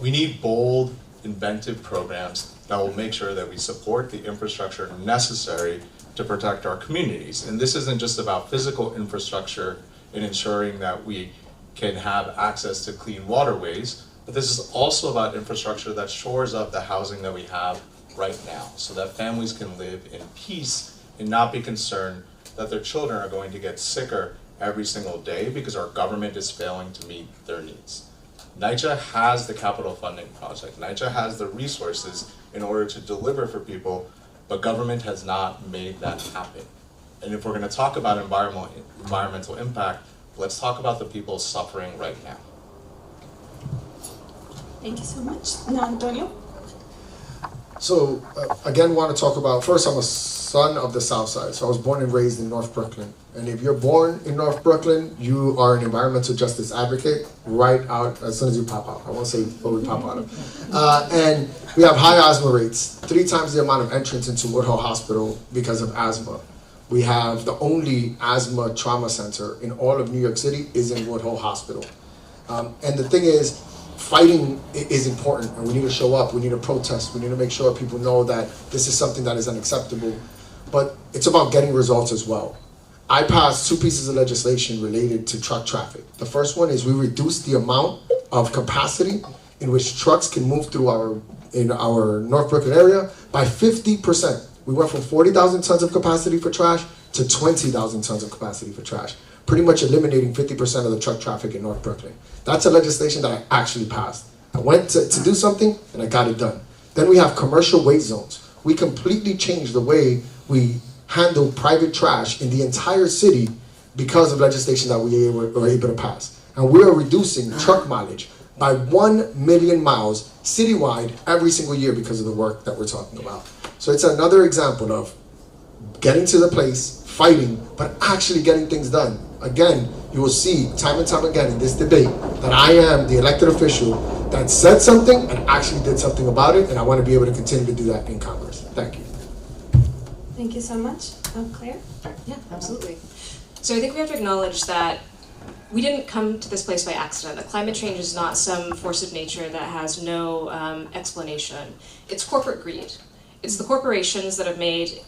We need bold, inventive programs that will make sure that we support the infrastructure necessary to protect our communities. And this isn't just about physical infrastructure in ensuring that we can have access to clean waterways, but this is also about infrastructure that shores up the housing that we have right now so that families can live in peace and not be concerned that their children are going to get sicker every single day because our government is failing to meet their needs. NYCHA has the capital funding project. NYCHA has the resources in order to deliver for people, but government has not made that happen. And if we're going to talk about environmental impact, let's talk about the people suffering right now. Thank you so much. Now, Antonio. So, again, want to talk about, first, I'm a son of the South Side. So I was born and raised in North Brooklyn. And if you're born in North Brooklyn, you are an environmental justice advocate right out as soon as you pop out. I won't say where we pop out of. And we have high asthma rates, 3 times the amount of entrance into Woodhull Hospital because of asthma. We have the only asthma trauma center in all of New York City is in Woodhull Hospital. And the thing is, fighting is important, and we need to show up, we need to protest, we need to make sure people know that this is something that is unacceptable. But it's about getting results as well. I passed 2 pieces of legislation related to truck traffic. The first one is we reduced the amount of capacity in which trucks can move through our North Brooklyn area by 50%. We went from 40,000 tons of capacity for trash to 20,000 tons of capacity for trash, pretty much eliminating 50% of the truck traffic in North Brooklyn. That's a legislation that I actually passed. I went to do something and I got it done. Then we have commercial waste zones. We completely changed the way we handle private trash in the entire city because of legislation that we were able to pass. And we are reducing truck mileage by 1 million miles citywide every single year because of the work that we're talking about. So it's another example of getting to the place, fighting, but actually getting things done. Again, you will see time and time again in this debate that I am the elected official that said something and actually did something about it, and I want to be able to continue to do that in Congress. Thank you. Thank you so much. Claire? Yeah, absolutely. So I think we have to acknowledge that we didn't come to this place by accident. That climate change is not some force of nature that has no explanation. It's corporate greed. It's the corporations that have made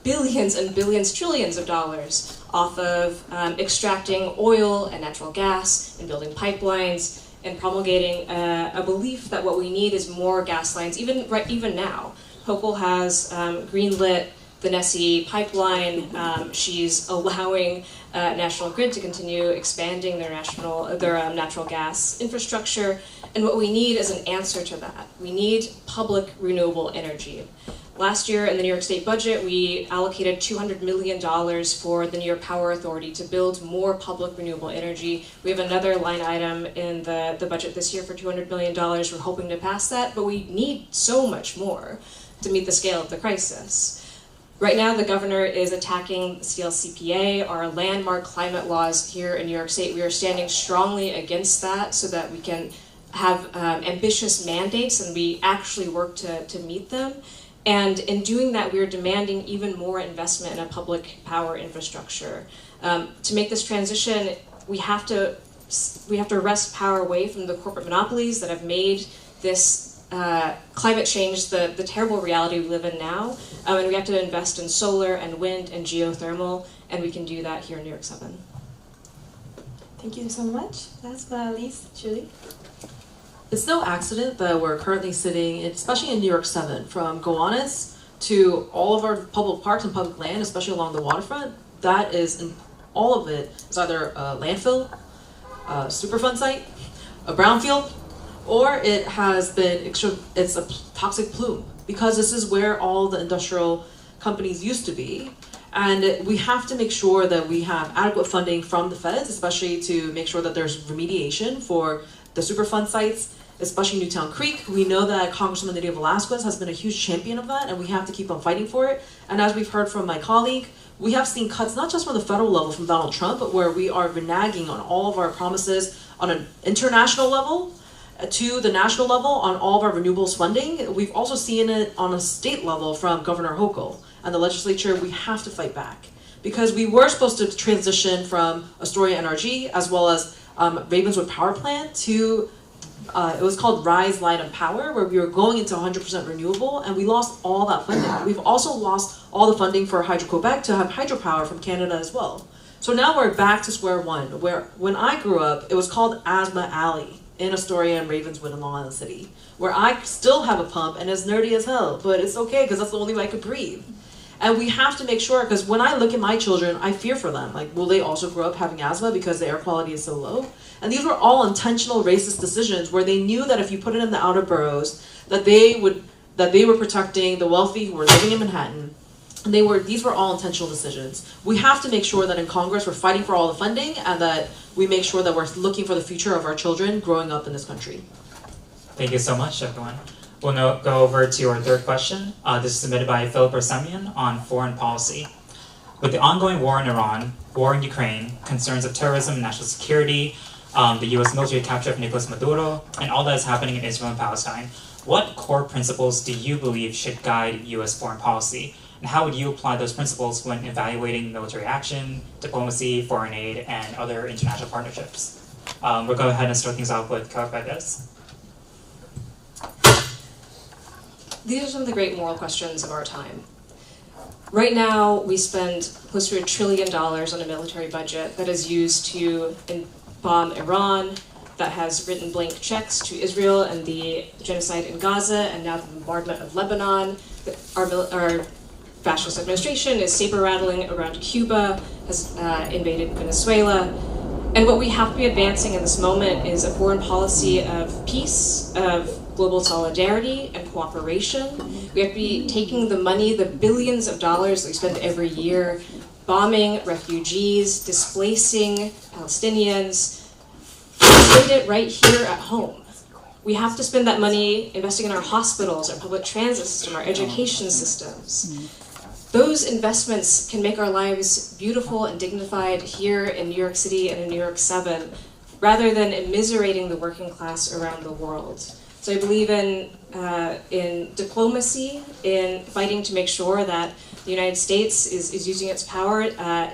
billions and billions, trillions of dollars off of extracting oil and natural gas and building pipelines and promulgating a belief that what we need is more gas lines, even now. Hochul has greenlit the Nessie pipeline. She's allowing National Grid to continue expanding their natural gas infrastructure. And what we need is an answer to that. We need public renewable energy. Last year in the New York State budget, we allocated $200 million for the New York Power Authority to build more public renewable energy. We have another line item in the budget this year for $200 million. We're hoping to pass that, but we need so much more to meet the scale of the crisis. Right now, the governor is attacking the CLCPA, our landmark climate laws here in New York State. We are standing strongly against that so that we can have ambitious mandates and we actually work to meet them. And in doing that, we are demanding even more investment in a public power infrastructure. To make this transition, we have to wrest power away from the corporate monopolies that have made this climate change the terrible reality we live in now. And we have to invest in solar and wind and geothermal, and we can do that here in New York 7. Thank you so much. Last but not least, Julie. It's no accident that we're currently sitting, especially in New York 7, from Gowanus to all of our public parks and public land, especially along the waterfront. That is, all of it is either a landfill, a Superfund site, a brownfield, or it has been it's a toxic plume, because this is where all the industrial companies used to be. And we have to make sure that we have adequate funding from the feds, especially to make sure that there's remediation for the Superfund sites, especially Newtown Creek. We know that Congressman Nydia Velazquez has been a huge champion of that, and we have to keep on fighting for it. And as we've heard from my colleague, we have seen cuts not just from the federal level from Donald Trump, but where we are reneging on all of our promises on an international level to the national level on all of our renewables funding. We've also seen it on a state level from Governor Hochul and the legislature. We have to fight back, because we were supposed to transition from Astoria NRG as well as Ravenswood Power Plant to it was called Rise, Light, and Power, where we were going into 100% renewable, and we lost all that funding. We've also lost all the funding for Hydro-Quebec to have hydropower from Canada as well. So now we're back to square one, where when I grew up, it was called Asthma Alley in Astoria and Ravenswood in Long Island City, where I still have a pump and it's nerdy as hell, but it's okay because that's the only way I could breathe. And we have to make sure, because when I look at my children, I fear for them. Like, will they also grow up having asthma because the air quality is so low? And these were all intentional racist decisions where they knew that if you put it in the outer boroughs, that they were protecting the wealthy who were living in Manhattan. And these were all intentional decisions. We have to make sure that in Congress we're fighting for all the funding, and that we make sure that we're looking for the future of our children growing up in this country. Thank you so much, everyone. We'll now go over to our third question. This is submitted by Philip Arsemian on foreign policy. With the ongoing war in Iran, war in Ukraine, concerns of terrorism and national security, the U.S. military capture of Nicolas Maduro, and all that is happening in Israel and Palestine, what core principles do you believe should guide U.S. foreign policy? And how would you apply those principles when evaluating military action, diplomacy, foreign aid, and other international partnerships? We'll go ahead and start things off with Carpetez. These are some of the great moral questions of our time. Right now, we spend close to $1 trillion on a military budget that is used to bomb Iran, that has written blank checks to Israel and the genocide in Gaza, and now the bombardment of Lebanon. Our fascist administration is saber-rattling around Cuba, has invaded Venezuela. And what we have to be advancing in this moment is a foreign policy of peace, of global solidarity and cooperation. We have to be taking the money, the billions of dollars that we spend every year, bombing refugees, displacing Palestinians, spend it right here at home. We have to spend that money investing in our hospitals, our public transit system, our education systems. Those investments can make our lives beautiful and dignified here in New York City and in New York 7, rather than immiserating the working class around the world. So I believe in diplomacy, in fighting to make sure that the United States is using its power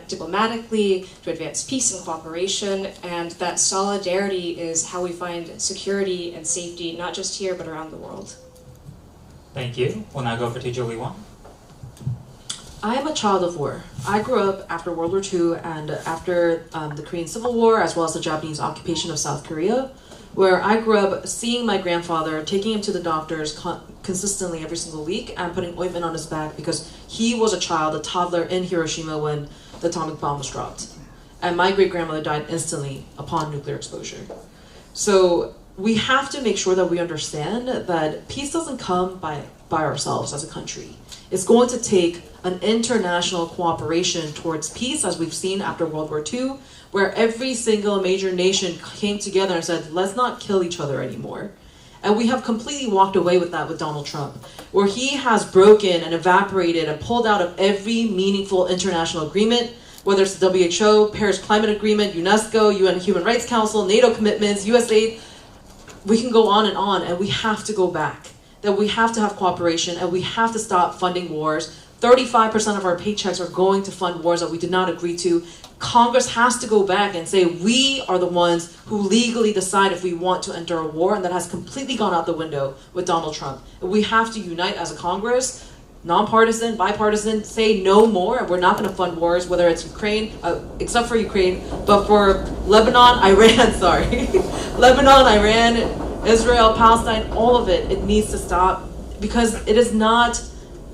diplomatically to advance peace and cooperation, and that solidarity is how we find security and safety, not just here, but around the world. Thank you. We'll now go over to Julie Wong. I am a child of war. I grew up after World War II and after the Korean Civil War, as well as the Japanese occupation of South Korea, where I grew up seeing my grandfather, taking him to the doctors consistently every single week and putting ointment on his back because he was a child, a toddler in Hiroshima when the atomic bomb was dropped. And my great-grandmother died instantly upon nuclear exposure. So we have to make sure that we understand that peace doesn't come by ourselves as a country. It's going to take an international cooperation towards peace, as we've seen after World War II, where every single major nation came together and said, let's not kill each other anymore. And we have completely walked away with that with Donald Trump, where he has broken and evaporated and pulled out of every meaningful international agreement, whether it's the WHO, Paris Climate Agreement, UNESCO, UN Human Rights Council, NATO commitments, USAID. We can go on, and we have to go back. That we have to have cooperation, and we have to stop funding wars. 35% of our paychecks are going to fund wars that we did not agree to. Congress has to go back and say, we are the ones who legally decide if we want to enter a war, and that has completely gone out the window with Donald Trump. We have to unite as a Congress, nonpartisan, bipartisan, say no more, and we're not going to fund wars, whether it's Ukraine, except for Ukraine, but for Lebanon, Iran, sorry. Lebanon, Iran, Israel, Palestine, all of it, it needs to stop because it is not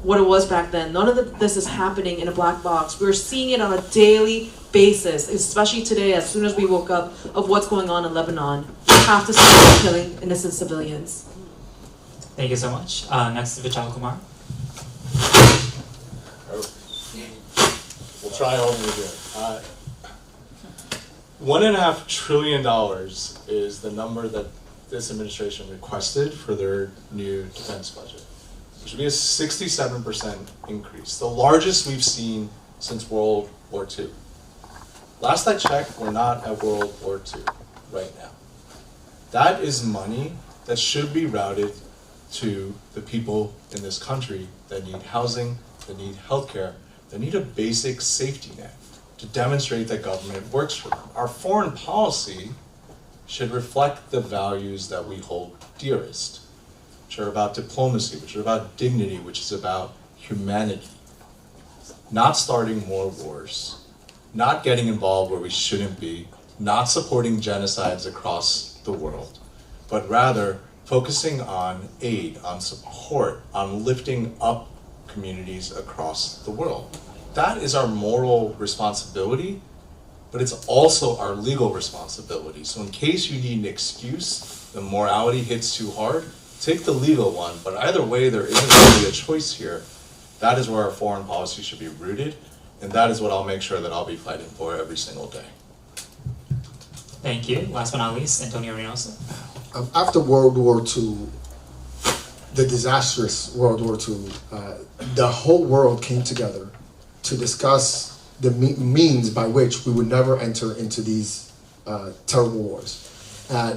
what it was back then. None of this is happening in a black box. We're seeing it on a daily basis, especially today as soon as we woke up of what's going on in Lebanon. We have to stop killing innocent civilians. Thank you so much. Next is Vichal Kumar. We'll try only again. $1.5 trillion is the number that this administration requested for their new defense budget, which would be a 67% increase, the largest we've seen since World War II. Last I checked, we're not at World War II right now. That is money that should be routed to the people in this country that need housing, that need healthcare, that need a basic safety net to demonstrate that government works for them. Our foreign policy should reflect the values that we hold dearest, which are about diplomacy, which are about dignity, which is about humanity. Not starting more wars, not getting involved where we shouldn't be, not supporting genocides across the world, but rather focusing on aid, on support, on lifting up communities across the world. That is our moral responsibility, but it's also our legal responsibility. So in case you need an excuse, the morality hits too hard, take the legal one, but either way there isn't really a choice here. That is where our foreign policy should be rooted, and that is what I'll make sure that I'll be fighting for every single day. Thank you. Last but not least, Antonio Reynoso. After World War II, the disastrous World War II, the whole world came together to discuss the means by which we would never enter into these terrible wars.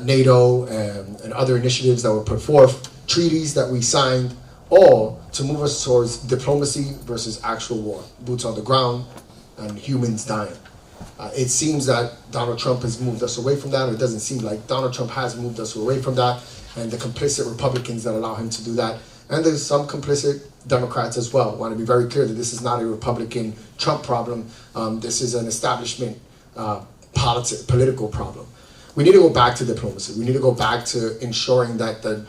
NATO and other initiatives that were put forth, treaties that we signed, all to move us towards diplomacy versus actual war, boots on the ground and humans dying. It seems that Donald Trump has moved us away from that, or it doesn't seem like Donald Trump has moved us away from that, and the complicit Republicans that allow him to do that, and there's some complicit Democrats as well. I want to be very clear that this is not a Republican Trump problem. This is an establishment political problem. We need to go back to diplomacy. We need to go back to ensuring that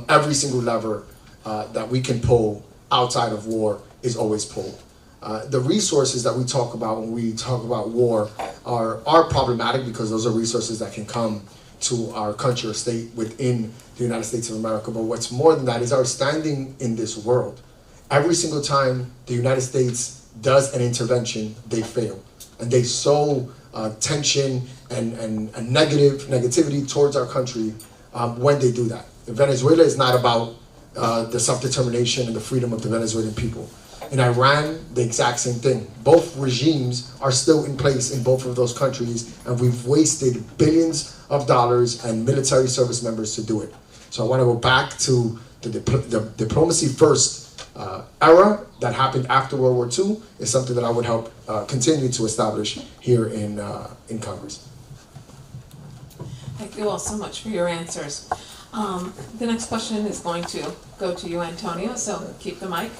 every single lever that we can pull outside of war is always pulled. The resources that we talk about when we talk about war are problematic because those are resources that can come to our country or state within the United States of America. But what's more than that is our standing in this world. Every single time the United States does an intervention, they fail. And they sow tension and negativity towards our country when they do that. Venezuela is not about the self-determination and the freedom of the Venezuelan people. In Iran, the exact same thing. Both regimes are still in place in both of those countries, and we've wasted billions of dollars and military service members to do it. So I want to go back to the diplomacy first era that happened after World War II is something that I would help continue to establish here in Congress. Thank you all so much for your answers. The next question is going to go to you, Antonio, so keep the mic.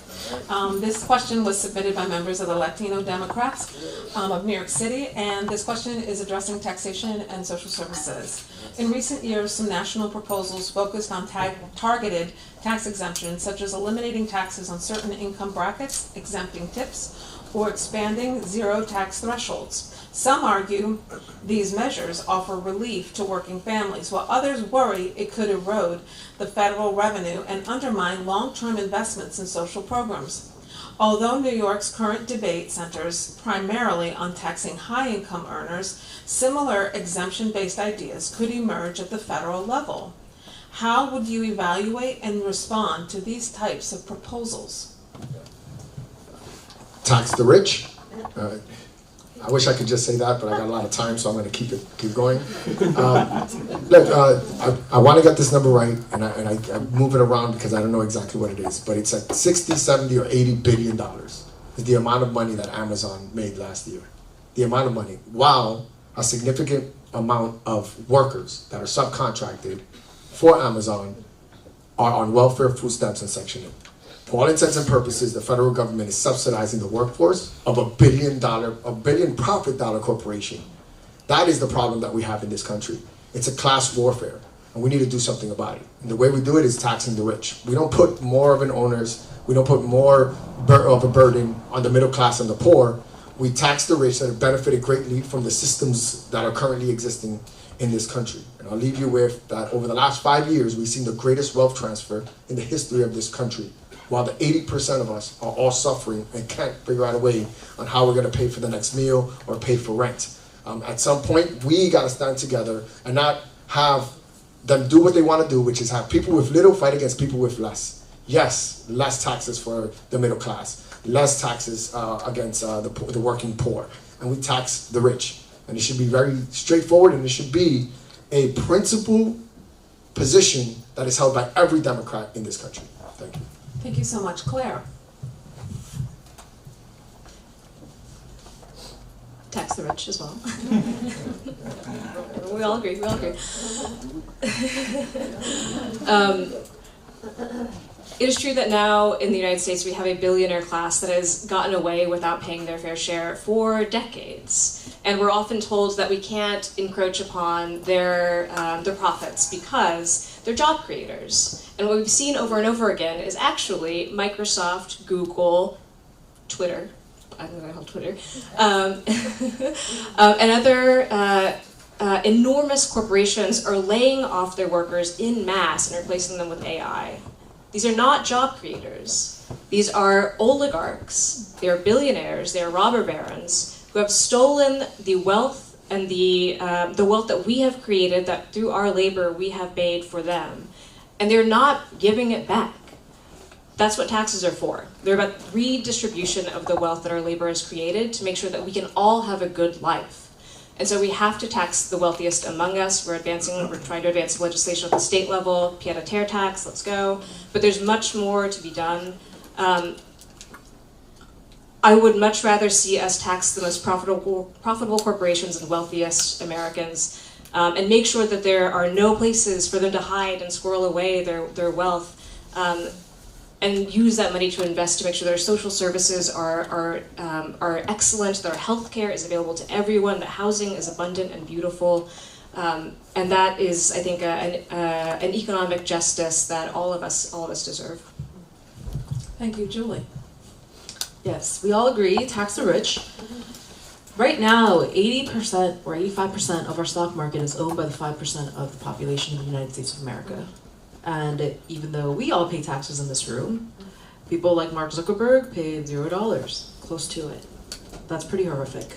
This question was submitted by members of the Latino Democrats of New York City, and this question is addressing taxation and social services. In recent years, some national proposals focused on targeted tax exemptions, such as eliminating taxes on certain income brackets, exempting tips, or expanding zero tax thresholds. Some argue these measures offer relief to working families, while others worry it could erode the federal revenue and undermine long-term investments in social programs. Although New York's current debate centers primarily on taxing high-income earners, similar exemption-based ideas could emerge at the federal level. How would you evaluate and respond to these types of proposals? Tax the rich. I wish I could just say that, but I got a lot of time, so I'm going to keep going. I want to get this number right, and I move it around because I don't know exactly what it is, but it's like 60, 70, or 80 billion dollars is the amount of money that Amazon made last year. The amount of money, while a significant amount of workers that are subcontracted for Amazon are on welfare, food stamps, and Section 8. For all intents and purposes, the federal government is subsidizing the workforce of a billion profit dollar corporation. That is the problem that we have in this country. It's a class warfare, and we need to do something about it. And the way we do it is taxing the rich. We don't put more of an onus, we don't put more of a burden on the middle class and the poor. We tax the rich that have benefited greatly from the systems that are currently existing in this country. And I'll leave you with that over the last 5 years, we've seen the greatest wealth transfer in the history of this country, while the 80% of us are all suffering and can't figure out a way on how we're going to pay for the next meal or pay for rent. At some point, we got to stand together and not have them do what they want to do, which is have people with little fight against people with less. Yes, less taxes for the middle class, less taxes against the working poor, and we tax the rich. And it should be very straightforward, and it should be a principled position that is held by every Democrat in this country. Thank you. Thank you so much. Claire? Tax the rich as well. We all agree, It is true that now in the United States we have a billionaire class that has gotten away without paying their fair share for decades. And we're often told that we can't encroach upon their profits because they're job creators. And what we've seen over and over again is actually Microsoft, Google, Twitter, I'm going to call Twitter, and other enormous corporations are laying off their workers en masse and replacing them with AI. These are not job creators. These are oligarchs. They are billionaires. They are robber barons who have stolen the wealth and the wealth that we have created, that through our labor we have made for them. And they're not giving it back. That's what taxes are for. They're about redistribution of the wealth that our labor has created to make sure that we can all have a good life. And so we have to tax the wealthiest among us. We're trying to advance legislation at the state level, pied-à-terre tax, let's go. But there's much more to be done. I would much rather see us tax the most profitable corporations and wealthiest Americans, and make sure that there are no places for them to hide and squirrel away their wealth, and use that money to invest to make sure that our social services are excellent, that our healthcare is available to everyone, that housing is abundant and beautiful, and that is, I think, an economic justice that all of us deserve. Thank you, Julie. Yes, we all agree, tax the rich. Right now, 80% or 85% of our stock market is owned by the 5% of the population of the United States of America. And even though we all pay taxes in this room, people like Mark Zuckerberg paid $0, close to it. That's pretty horrific.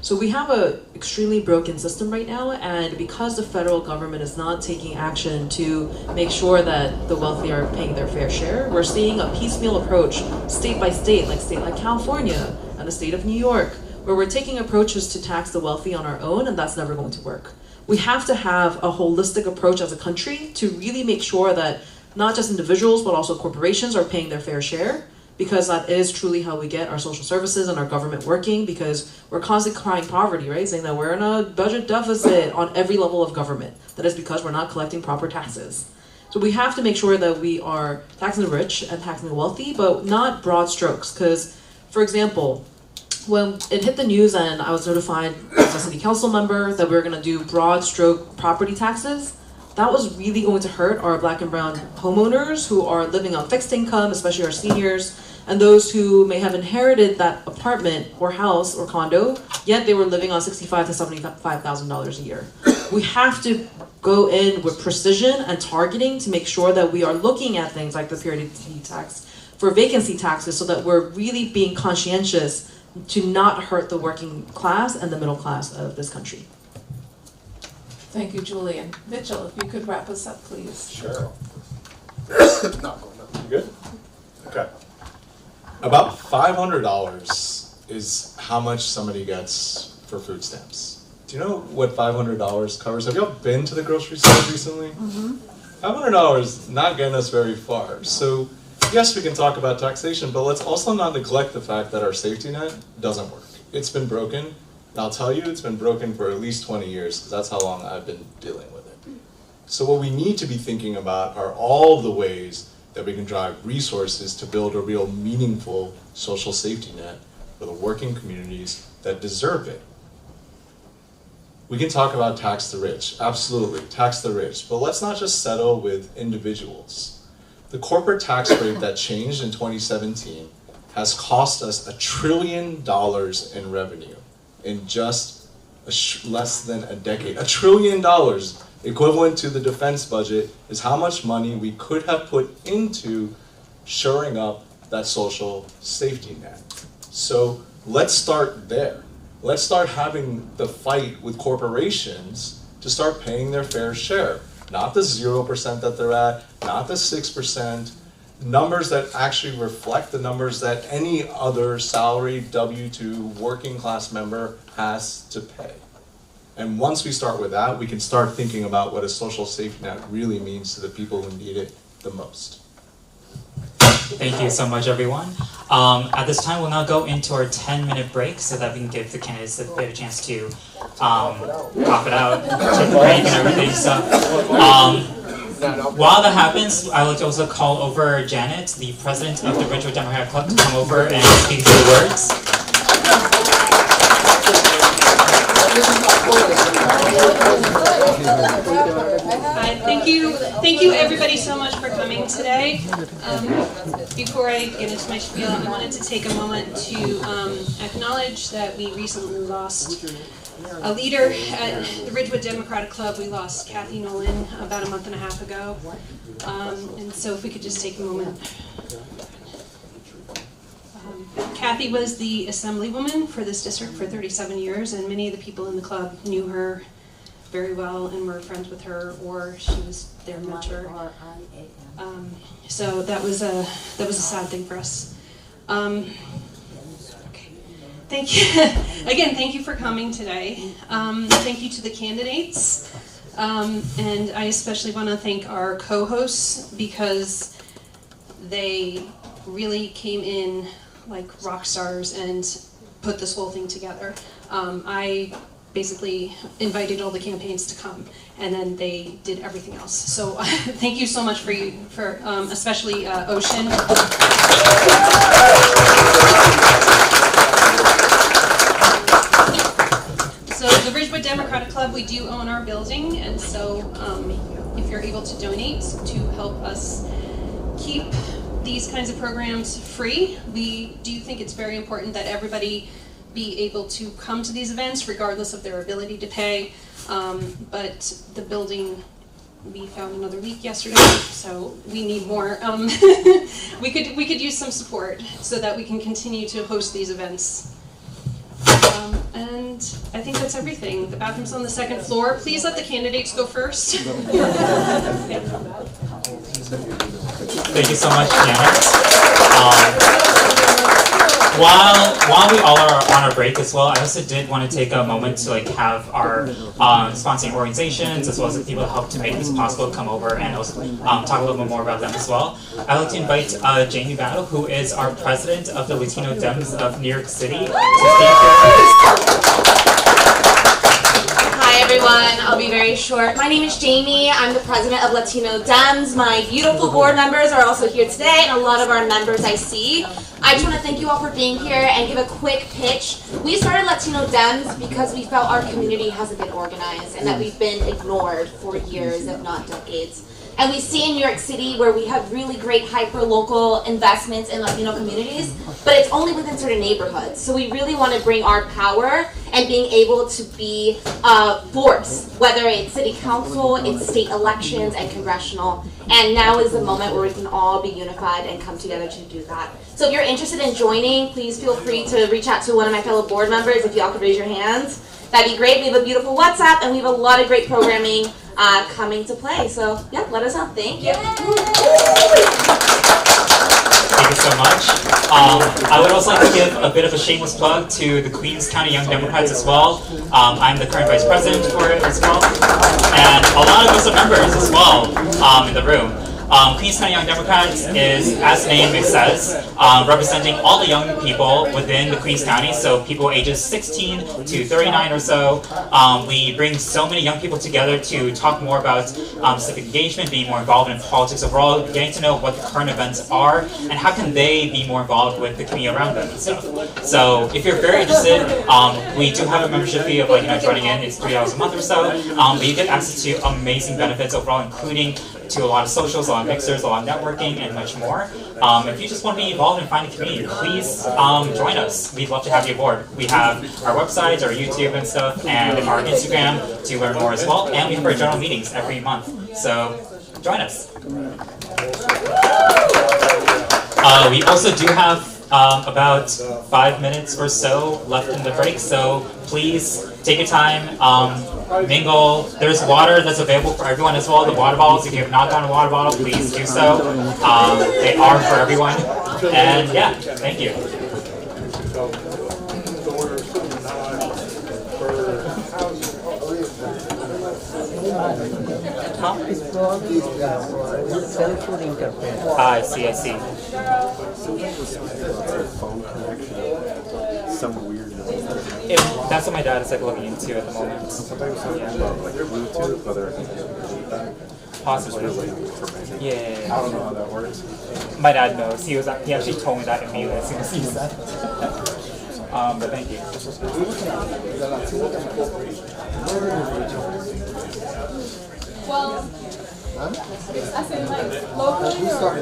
So we have an extremely broken system right now, and because the federal government is not taking action to make sure that the wealthy are paying their fair share, we're seeing a piecemeal approach state by state like California and the state of New York, where we're taking approaches to tax the wealthy on our own, and that's never going to work. We have to have a holistic approach as a country to really make sure that not just individuals, but also corporations are paying their fair share, because that is truly how we get our social services and our government working, because we're constantly crying poverty, right? Saying that we're in a budget deficit on every level of government. That is because we're not collecting proper taxes. So we have to make sure that we are taxing the rich and taxing the wealthy, but not broad strokes. Because, for example, when it hit the news and I was notified as a city council member that we were going to do broad stroke property taxes, that was really going to hurt our black and brown homeowners who are living on fixed income, especially our seniors, and those who may have inherited that apartment or house or condo, yet they were living on $65,000 to $75,000 a year. We have to go in with precision and targeting to make sure that we are looking at things like the periodicity tax for vacancy taxes so that we're really being conscientious to not hurt the working class and the middle class of this country. Thank you, Julian. Mitchell, if you could wrap us up, please. Sure. You good? Okay. About $500 is how much somebody gets for food stamps. Do you know what $500 covers? Have y'all been to the grocery store recently? $500 not getting us very far. So yes, we can talk about taxation, but let's also not neglect the fact that our safety net doesn't work. It's been broken. And I'll tell you, it's been broken for at least 20 years, because that's how long I've been dealing with it. So what we need to be thinking about are all the ways that we can drive resources to build a real meaningful social safety net for the working communities that deserve it. We can talk about tax the rich, absolutely, tax the rich, but let's not just settle with individuals. The corporate tax rate that changed in 2017 has cost us $1 trillion in revenue in just less than a decade. $1 trillion, equivalent to the defense budget, is how much money we could have put into shoring up that social safety net. So let's start there. Let's start having the fight with corporations to start paying their fair share. Not the 0% that they're at, not the 6%, numbers that actually reflect the numbers that any other salaried W-2 working class member has to pay. And once we start with that, we can start thinking about what a social safety net really means to the people who need it the most. Thank you so much, everyone. At this time, we'll now go into our 10-minute break so that we can give the candidates a bit of a chance to pop it out, take a break and everything. So, while that happens, I would like to also call over Janet, the president of the Ridgewood Democratic Club, to come over and speak a few words. Hi, thank you everybody so much for coming today. Before I get into my spiel, I wanted to take a moment to acknowledge that we recently lost a leader at the Ridgewood Democratic Club. We lost Kathy Nolan about a month and a half ago. And so if we could just take a moment. Kathy was the assemblywoman for this district for 37 years, and many of the people in the club knew her very well and were friends with her, or she was their mentor. So that was a sad thing for us. Okay. Thank you again. Thank you for coming today. Thank you to the candidates, and I especially want to thank our co-hosts because they really came in like rock stars and put this whole thing together. I basically invited all the campaigns to come, and then they did everything else. So thank you so much for especially Ocean. So the Ridgewood Democratic Club, we do own our building, and so if you're able to donate to help us keep these kinds of programs free, we do think it's very important that everybody be able to come to these events regardless of their ability to pay. But the building, we found another leak yesterday, so we need more. We could use some support so that we can continue to host these events. And I think that's everything. The bathroom's on the second floor. Please let the candidates go first. Thank you so much, Janet. While we all are on our break as well, I also did want to take a moment to have our sponsoring organizations as well as the people who helped to make this possible come over and also talk a little bit more about them as well. I'd like to invite Jamie Battle, who is our president of the Latino Dems of New York City, to speak here. Hi everyone. I'll be very short. My name is Jamie. I'm the president of Latino Dems. My beautiful board members are also here today, and a lot of our members I see. I just want to thank you all for being here and give a quick pitch. We started Latino Dems because we felt our community hasn't been organized and that we've been ignored for years, if not decades. And we see in New York City where we have really great hyper-local investments in Latino communities, but it's only within certain neighborhoods. So we really want to bring our power and being able to be a force, whether it's city council, it's state elections, and congressional. And now is the moment where we can all be unified and come together to do that. So if you're interested in joining, please feel free to reach out to one of my fellow board members. If y'all could raise your hands, that'd be great. We have a beautiful WhatsApp, and we have a lot of great programming coming to play. So yeah, let us know. Thank you. Thank you so much. I would also like to give a bit of a shameless plug to the Queens County Young Democrats as well. I'm the current vice president for it as well. And a lot of us are members as well in the room. Queens County Young Democrats is, as the name says, representing all the young people within the Queens County, so people ages 16 to 39 or so. We bring so many young people together to talk more about civic engagement, being more involved in politics overall, getting to know what the current events are, and how can they be more involved with the community around them and stuff. So if you're very interested, we do have a membership fee of joining in. It's $3 a month or so, but you get access to amazing benefits overall, including to a lot of socials, a lot of mixers, a lot of networking, and much more. If you just want to be involved and find a community, please join us. We'd love to have you aboard. We have our websites, our YouTube and stuff, and our Instagram to learn more as well. And we have our general meetings every month. So join us. We also do have about 5 minutes or so left in the break, so please take your time, mingle. There's water that's available for everyone as well. The water bottles, if you have not gotten a water bottle, please do so. They are for everyone. And yeah, thank you. I see, I see. Some weird. That's what my dad is looking into at the moment. Possibly. Yeah. I don't know how that works. My dad knows. He actually told me that immediately as soon as he said. But thank you. Well, as in locally or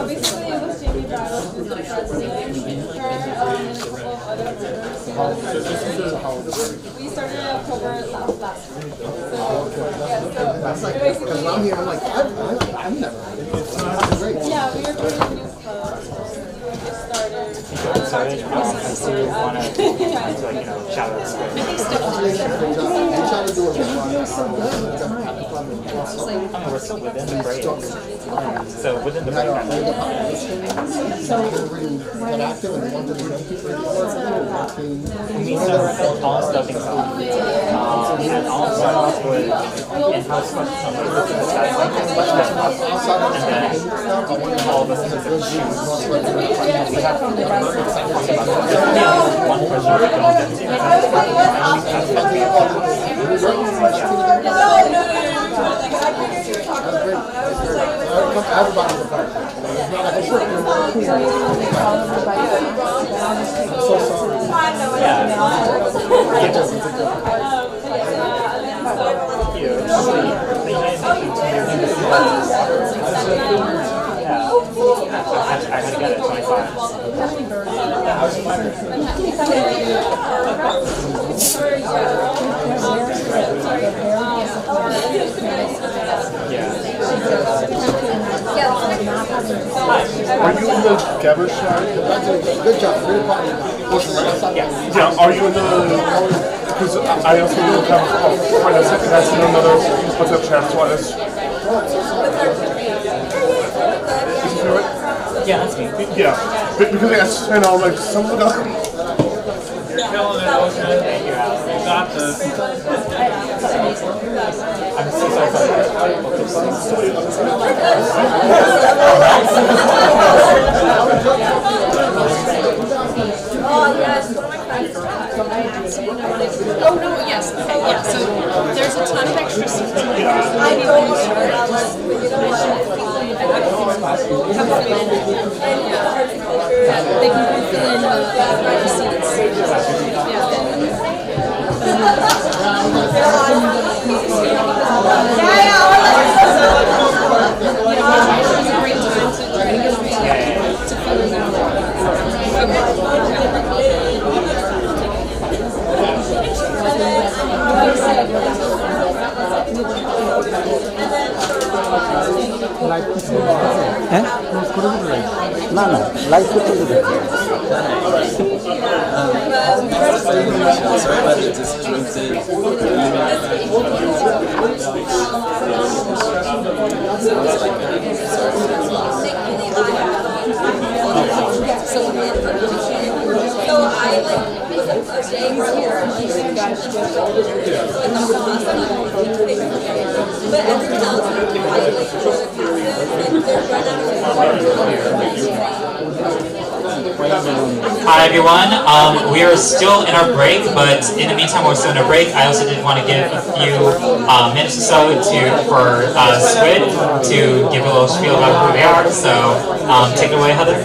basically it was Jamie Braddock who's the president, her and a couple of other members. We started in October last week. So basically, because I'm here, I'm like, I've never had it. It's great. Yeah, we are creating a new club. We just started. I still want to shout out to we're still within the break. So within the break. We start with all stuffing stuff. And all start off with in-house questions. And then all of us have different shoes. We have one question we don't get Everybody's a part. It's not like a short I'm so sorry. I had to get it at 25. Are you in the Gabbard side? Good job. Really proud of you. Yeah, are you in the... Because I also know kind of that's another... What's up, Chad? Yeah, that's me. Yeah, because I know, like, some of the... You're killing it, Ocean. Thank you, Alex. You got this. I'm so sorry for that. Oh, yes. Oh, no, yes. Okay, yeah. So They can fill in the seats. হ্যাঁ না না live করতে দেবে Sorry about the disjointed. So I like staying here. But everyone else Hi everyone, we are still in our break, but in the meantime we're still in a break. I also did want to give a few minutes or so for Squid to give a little spiel about who they are, so take it away, Heather.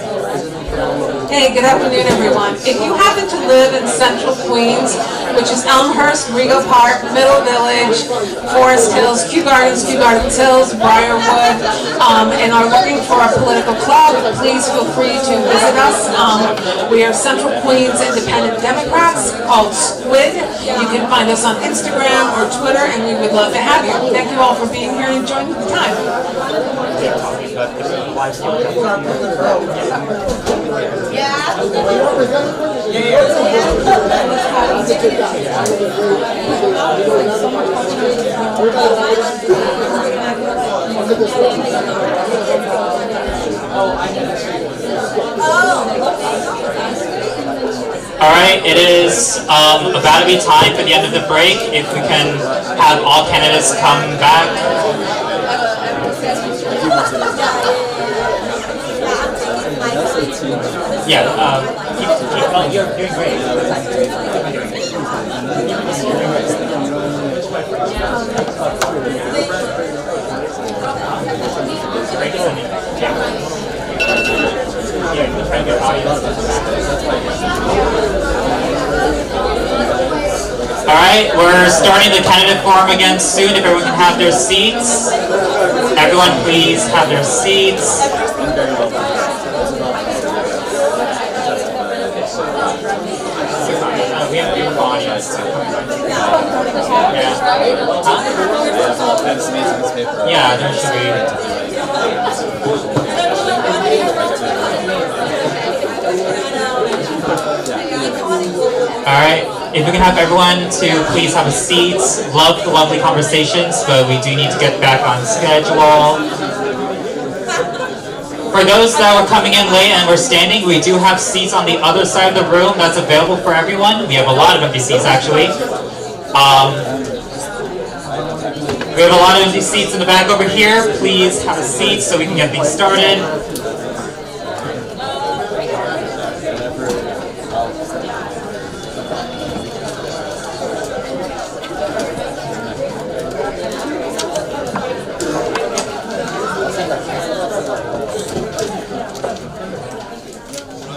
Hey, good afternoon, everyone. If you happen to live in central Queens, which is Elmhurst, Rego Park, Middle Village, Forest Hills, Kew Gardens Hills, Briarwood, and are looking for a political club, please feel free to visit us. We are Central Queens Independent Democrats called Squid. You can find us on Instagram or Twitter, and we would love to have you. Thank you all for being here and joining the time. Alright, it is about to be time for the end of the break. If we can have all candidates come back. Yeah, you're doing great. Alright, we're starting the candidate forum again soon. If everyone can have their seats. Everyone please have their seats. We have beautiful audience. Yeah, there should be. Alright, if we can have everyone to please have a seat. Love the lovely conversations, but we do need to get back on schedule. For those that were coming in late and we're standing, we do have seats on the other side of the room that's available for everyone. We have a lot of empty seats actually. We have a lot of empty seats in the back over here. Please have a seat so we can get things started.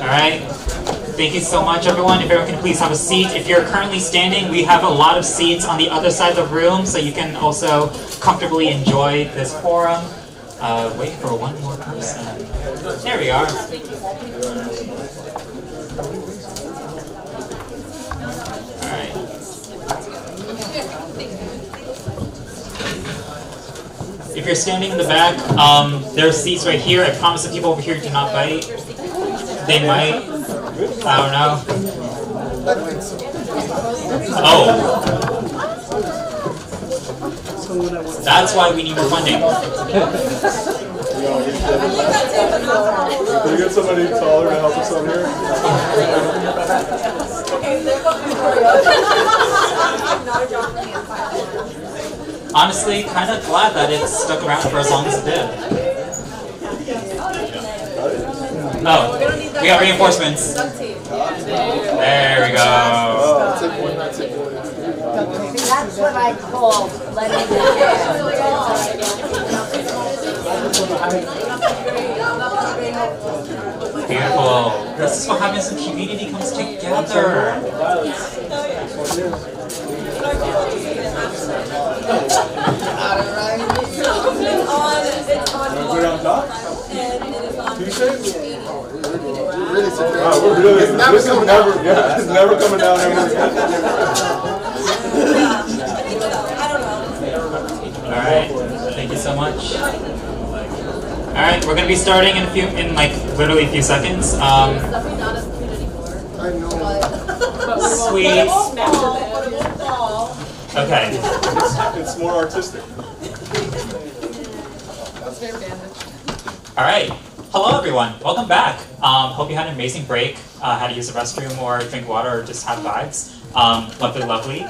Alright, thank you so much everyone. If everyone can please have a seat. If you're currently standing, we have a lot of seats on the other side of the room so you can also comfortably enjoy this forum. Wait for one more person. There we are. Alright. If you're standing in the back, there are seats right here. I promise the people over here do not bite. They might. I don't know. Oh. That's why we need more funding. Can we get somebody taller to help us out here? Honestly, kind of glad that it stuck around for as long as it did. Oh, we got reinforcements. There we go. That's what I call letting it Beautiful. This is what happens when community comes together. It's never coming down here. Alright, thank you so much. Alright, we're gonna be starting in literally a few seconds. Sweet. Okay. It's more artistic. Alright. Hello everyone. Welcome back. Hope you had an amazing break. Had to use the restroom or drink water or just have vibes. Lovely.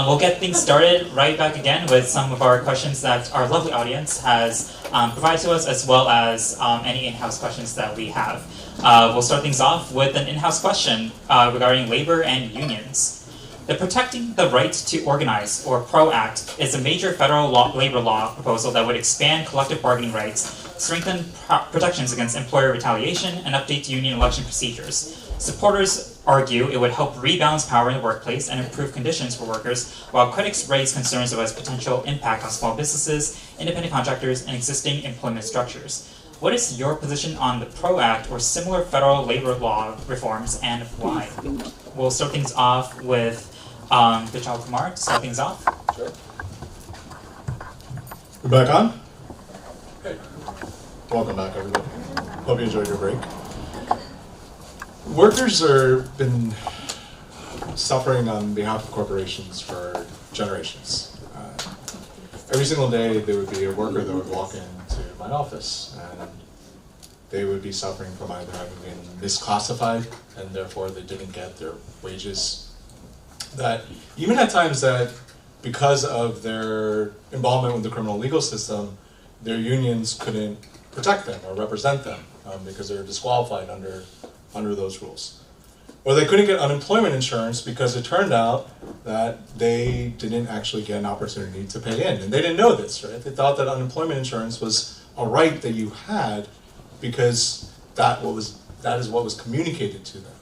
We'll get things started right back again with some of our questions that our lovely audience has provided to us, as well as any in-house questions that we have. We'll start things off with an in-house question regarding labor and unions. The Protecting the Right to Organize, or PRO Act, is a major federal labor law proposal that would expand collective bargaining rights, strengthen protections against employer retaliation, and update union election procedures. Supporters argue it would help rebalance power in the workplace and improve conditions for workers, while critics raise concerns about its potential impact on small businesses, independent contractors, and existing employment structures. What is your position on the PRO Act or similar federal labor law reforms, and why? We'll start things off with Vishal Kumar to start things off. Sure. We're back on? Hey. Welcome back, everybody. Hope you enjoyed your break. Workers have been suffering on behalf of corporations for generations. Every single day there would be a worker that would walk into my office and they would be suffering from either having been misclassified and therefore they didn't get their wages. That even at times that because of their involvement with the criminal legal system, their unions couldn't protect them or represent them because they were disqualified under those rules. Or they couldn't get unemployment insurance because it turned out that they didn't actually get an opportunity to pay in. And they didn't know this, right? They thought that unemployment insurance was a right that you had because that is what was communicated to them.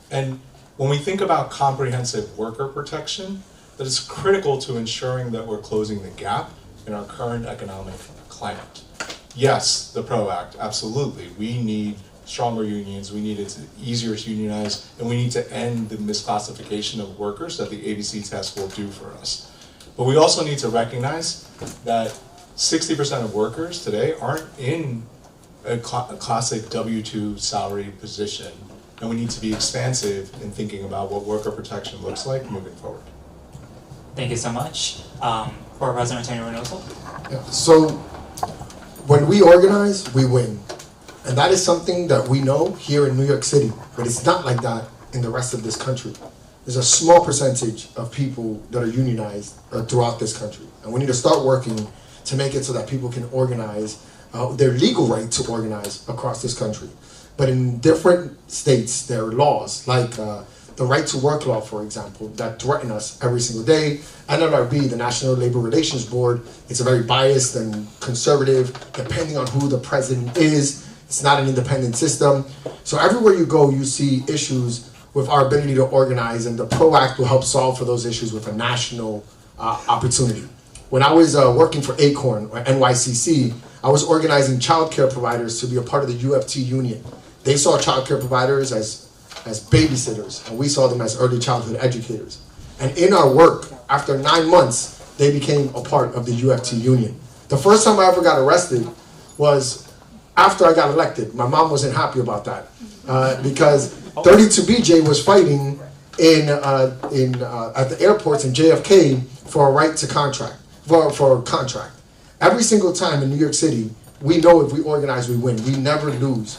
And when we think about comprehensive worker protection, that is critical to ensuring that we're closing the gap in our current economic climate. Yes, the PRO Act, absolutely. We need stronger unions, we need it easier to unionize, and we need to end the misclassification of workers that the ABC test will do for us. But we also need to recognize that 60% of workers today aren't in a classic W-2 salary position, and we need to be expansive in thinking about what worker protection looks like moving forward. Thank you so much. For President Antonio Reynoso. Yeah. So when we organize, we win. And that is something that we know here in New York City, but it's not like that in the rest of this country. There's a small percentage of people that are unionized throughout this country. And we need to start working to make it so that people can organize their legal right to organize across this country. But in different states, there are laws, like the right to work law, for example, that threaten us every single day. NLRB, the National Labor Relations Board, it's a very biased and conservative, depending on who the president is. It's not an independent system. So everywhere you go, you see issues with our ability to organize, and the PRO Act will help solve for those issues with a national opportunity. When I was working for ACORN, or NYCC, I was organizing childcare providers to be a part of the UFT union. They saw childcare providers as babysitters, and we saw them as early childhood educators. And in our work, after 9 months, they became a part of the UFT union. The first time I ever got arrested was after I got elected. My mom wasn't happy about that because 32BJ was fighting at the airports in JFK for a right to contract, for a contract. Every single time in New York City, we know if we organize, we win. We never lose.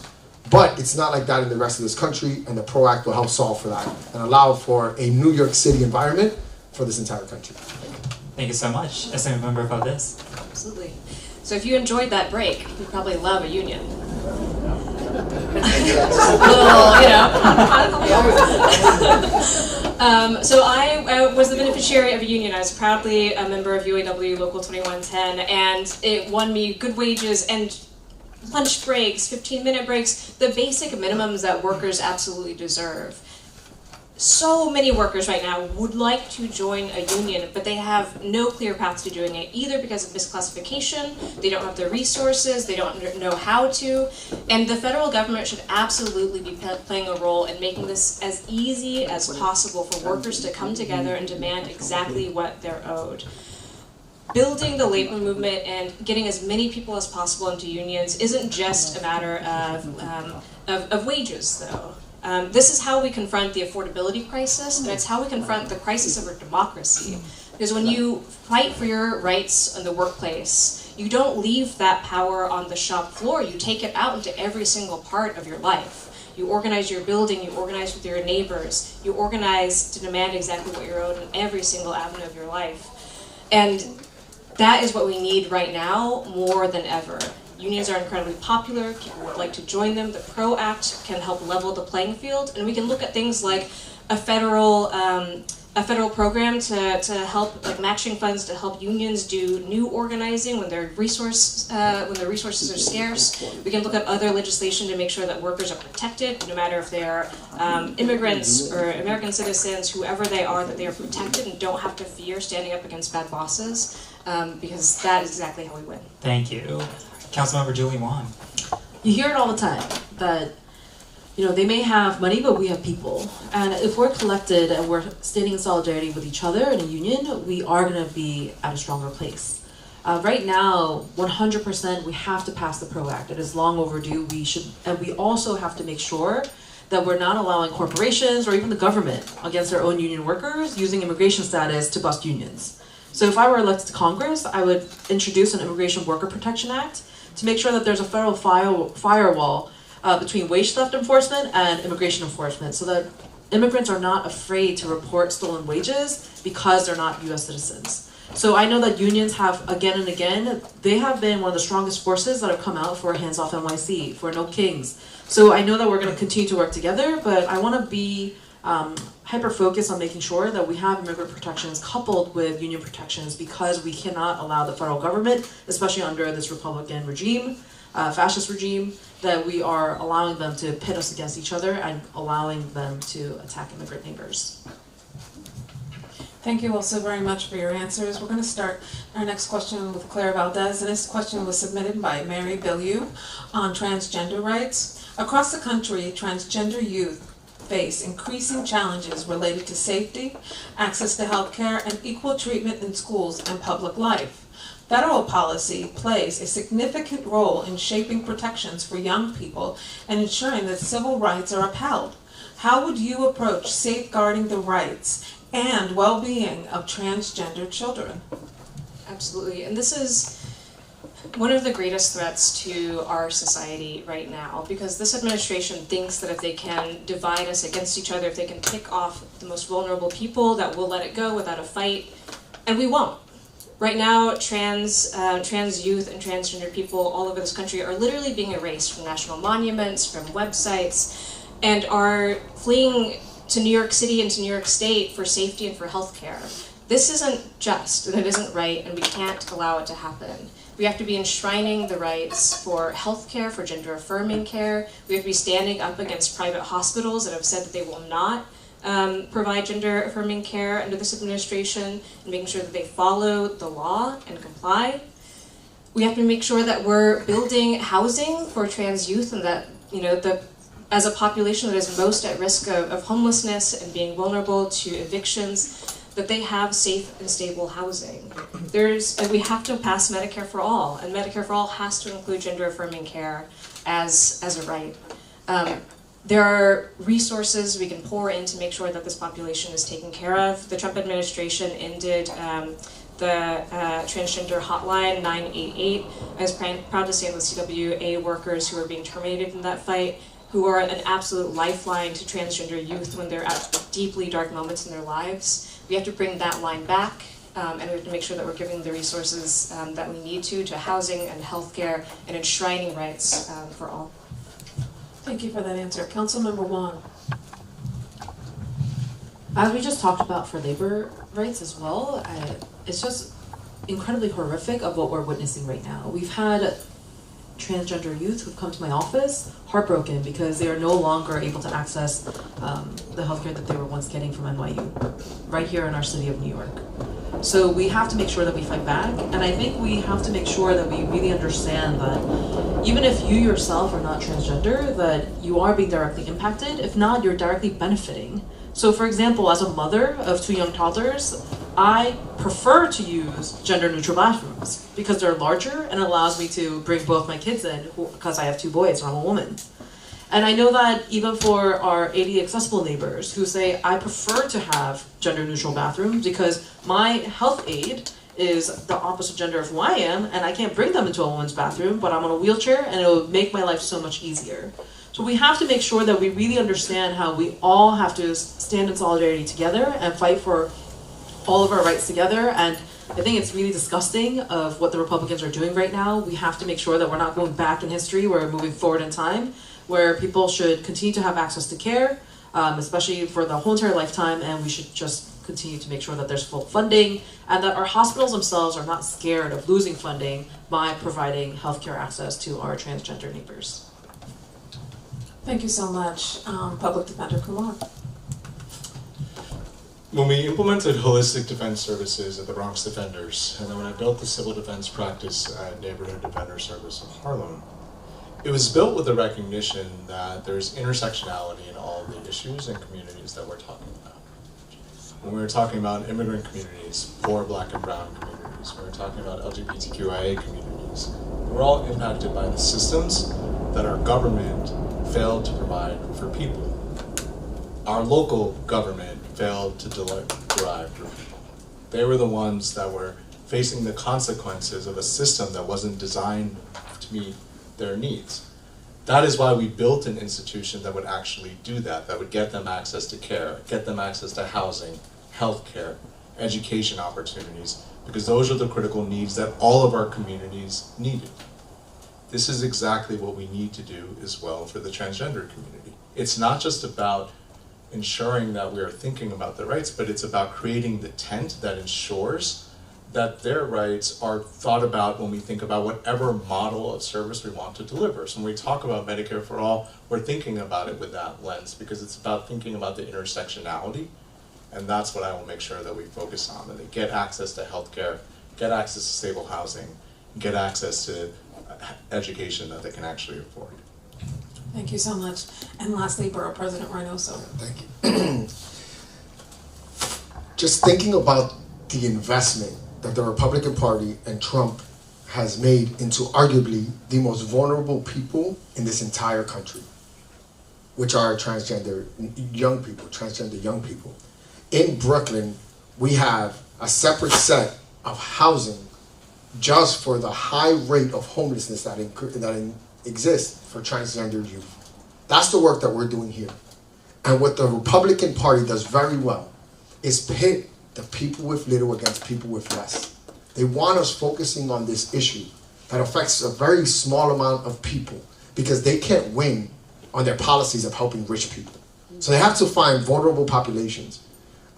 But it's not like that in the rest of this country, and the PRO Act will help solve for that and allow for a New York City environment for this entire country. Thank you so much. Assembly Member Valdez. Absolutely. So if you enjoyed that break, you probably love a union. So I was the beneficiary of a union. I was proudly a member of UAW Local 2110, and it won me good wages and lunch breaks, 15-minute breaks, the basic minimums that workers absolutely deserve. So many workers right now would like to join a union, but they have no clear path to doing it, either because of misclassification, they don't have the resources, they don't know how to, and the federal government should absolutely be playing a role in making this as easy as possible for workers to come together and demand exactly what they're owed. Building the labor movement and getting as many people as possible into unions isn't just a matter of wages, though. This is how we confront the affordability crisis, and it's how we confront the crisis of our democracy. Because when you fight for your rights in the workplace, you don't leave that power on the shop floor, you take it out into every single part of your life. You organize your building, you organize with your neighbors, you organize to demand exactly what you're owed in every single avenue of your life. And that is what we need right now more than ever. Unions are incredibly popular, people would like to join them. The PRO Act can help level the playing field, and we can look at things like a federal program to help, like matching funds to help unions do new organizing when their resources are scarce. We can look at other legislation to make sure that workers are protected, no matter if they are immigrants or American citizens, whoever they are, that they are protected and don't have to fear standing up against bad bosses, because that is exactly how we win. Thank you. Councilmember Julie Wan. You hear it all the time that, you know, they may have money, but we have people. And if we're collected and we're standing in solidarity with each other in a union, we are going to be at a stronger place. Right now, 100%, we have to pass the PRO Act. It is long overdue. And we also have to make sure that we're not allowing corporations or even the government against their own union workers using immigration status to bust unions. So if I were elected to Congress, I would introduce an Immigration Worker Protection Act to make sure that there's a federal firewall between wage theft enforcement and immigration enforcement, so that immigrants are not afraid to report stolen wages because they're not US citizens. So I know that unions have, again and again, they have been one of the strongest forces that have come out for Hands Off NYC, for No Kings. So I know that we're going to continue to work together, but I want to be hyper-focused on making sure that we have immigrant protections coupled with union protections, because we cannot allow the federal government, especially under this Republican regime, fascist regime, that we are allowing them to pit us against each other and allowing them to attack immigrant neighbors. Thank you also very much for your answers. We're going to start our next question with Claire Valdez, and this question was submitted by Mary Billieu on transgender rights. Across the country, transgender youth face increasing challenges related to safety, access to health care, and equal treatment in schools and public life. Federal policy plays a significant role in shaping protections for young people and ensuring that civil rights are upheld. How would you approach safeguarding the rights and well-being of transgender children? Absolutely, and this is one of the greatest threats to our society right now, because this administration thinks that if they can divide us against each other, if they can pick off the most vulnerable people, that we'll let it go without a fight, and we won't. Right now, trans youth and transgender people all over this country are literally being erased from national monuments, from websites, and are fleeing to New York City and to New York State for safety and for health care. This isn't just, and it isn't right, and we can't allow it to happen. We have to be enshrining the rights for health care, for gender-affirming care. We have to be standing up against private hospitals that have said that they will not provide gender-affirming care under this administration, and making sure that they follow the law and comply. We have to make sure that we're building housing for trans youth, and that, you know, as a population that is most at risk of homelessness and being vulnerable to evictions, that they have safe and stable housing. And we have to pass Medicare for All, and Medicare for All has to include gender-affirming care as a right. There are resources we can pour in to make sure that this population is taken care of. The Trump administration ended the transgender hotline 988. I was proud to stand with CWA workers who are being terminated in that fight, who are an absolute lifeline to transgender youth when they're at deeply dark moments in their lives. We have to bring that line back, and we have to make sure that we're giving the resources that we need to housing and healthcare and enshrining rights for all. Thank you for that answer. Councilmember Wong. As we just talked about for labor rights as well, it's just incredibly horrific of what we're witnessing right now. We've had transgender youth who've come to my office heartbroken because they are no longer able to access the healthcare that they were once getting from NYU, right here in our city of New York. So we have to make sure that we fight back, and I think we have to make sure that we really understand that even if you yourself are not transgender, that you are being directly impacted. If not, you're directly benefiting. So for example, as a mother of 2 young toddlers, I prefer to use gender-neutral bathrooms because they're larger and it allows me to bring both my kids in because I have 2 boys and I'm a woman. And I know that even for our ADA accessible neighbors who say, I prefer to have gender-neutral bathrooms because my health aide is the opposite gender of who I am and I can't bring them into a woman's bathroom, but I'm on a wheelchair and it will make my life so much easier. So we have to make sure that we really understand how we all have to stand in solidarity together and fight for all of our rights together. And I think it's really disgusting of what the Republicans are doing right now. We have to make sure that we're not going back in history, we're moving forward in time, where people should continue to have access to care, especially for the whole entire lifetime, and we should just continue to make sure that there's full funding and that our hospitals themselves are not scared of losing funding by providing healthcare access to our transgender neighbors. Thank you so much, Public Defender Kumar. When we implemented holistic defense services at the Bronx Defenders, and then when I built the civil defense practice at Neighborhood Defender Service of Harlem, it was built with the recognition that there's intersectionality in all the issues and communities that we're talking about. When we were talking about immigrant communities, poor Black and brown communities, when we were talking about LGBTQIA communities, we're all impacted by the systems that our government failed to provide for people. Our local government failed to derive for people. They were the ones that were facing the consequences of a system that wasn't designed to meet their needs. That is why we built an institution that would actually do that, that would get them access to care, get them access to housing, healthcare, education opportunities, because those are the critical needs that all of our communities needed. This is exactly what we need to do as well for the transgender community. It's not just about ensuring that we are thinking about their rights, but it's about creating the tent that ensures that their rights are thought about when we think about whatever model of service we want to deliver. So when we talk about Medicare for All, we're thinking about it with that lens because it's about thinking about the intersectionality, and that's what I will make sure that we focus on, that they get access to healthcare, get access to stable housing, get access to education that they can actually afford. Thank you so much. And lastly, Borough President Reynoso. Thank you. Just thinking about the investment that the Republican Party and Trump has made into arguably the most vulnerable people in this entire country, which are transgender young people. In Brooklyn, we have a separate set of housing just for the high rate of homelessness that exists for transgender youth. That's the work that we're doing here. And what the Republican Party does very well is pit the people with little against people with less. They want us focusing on this issue that affects a very small amount of people because they can't win on their policies of helping rich people. So they have to find vulnerable populations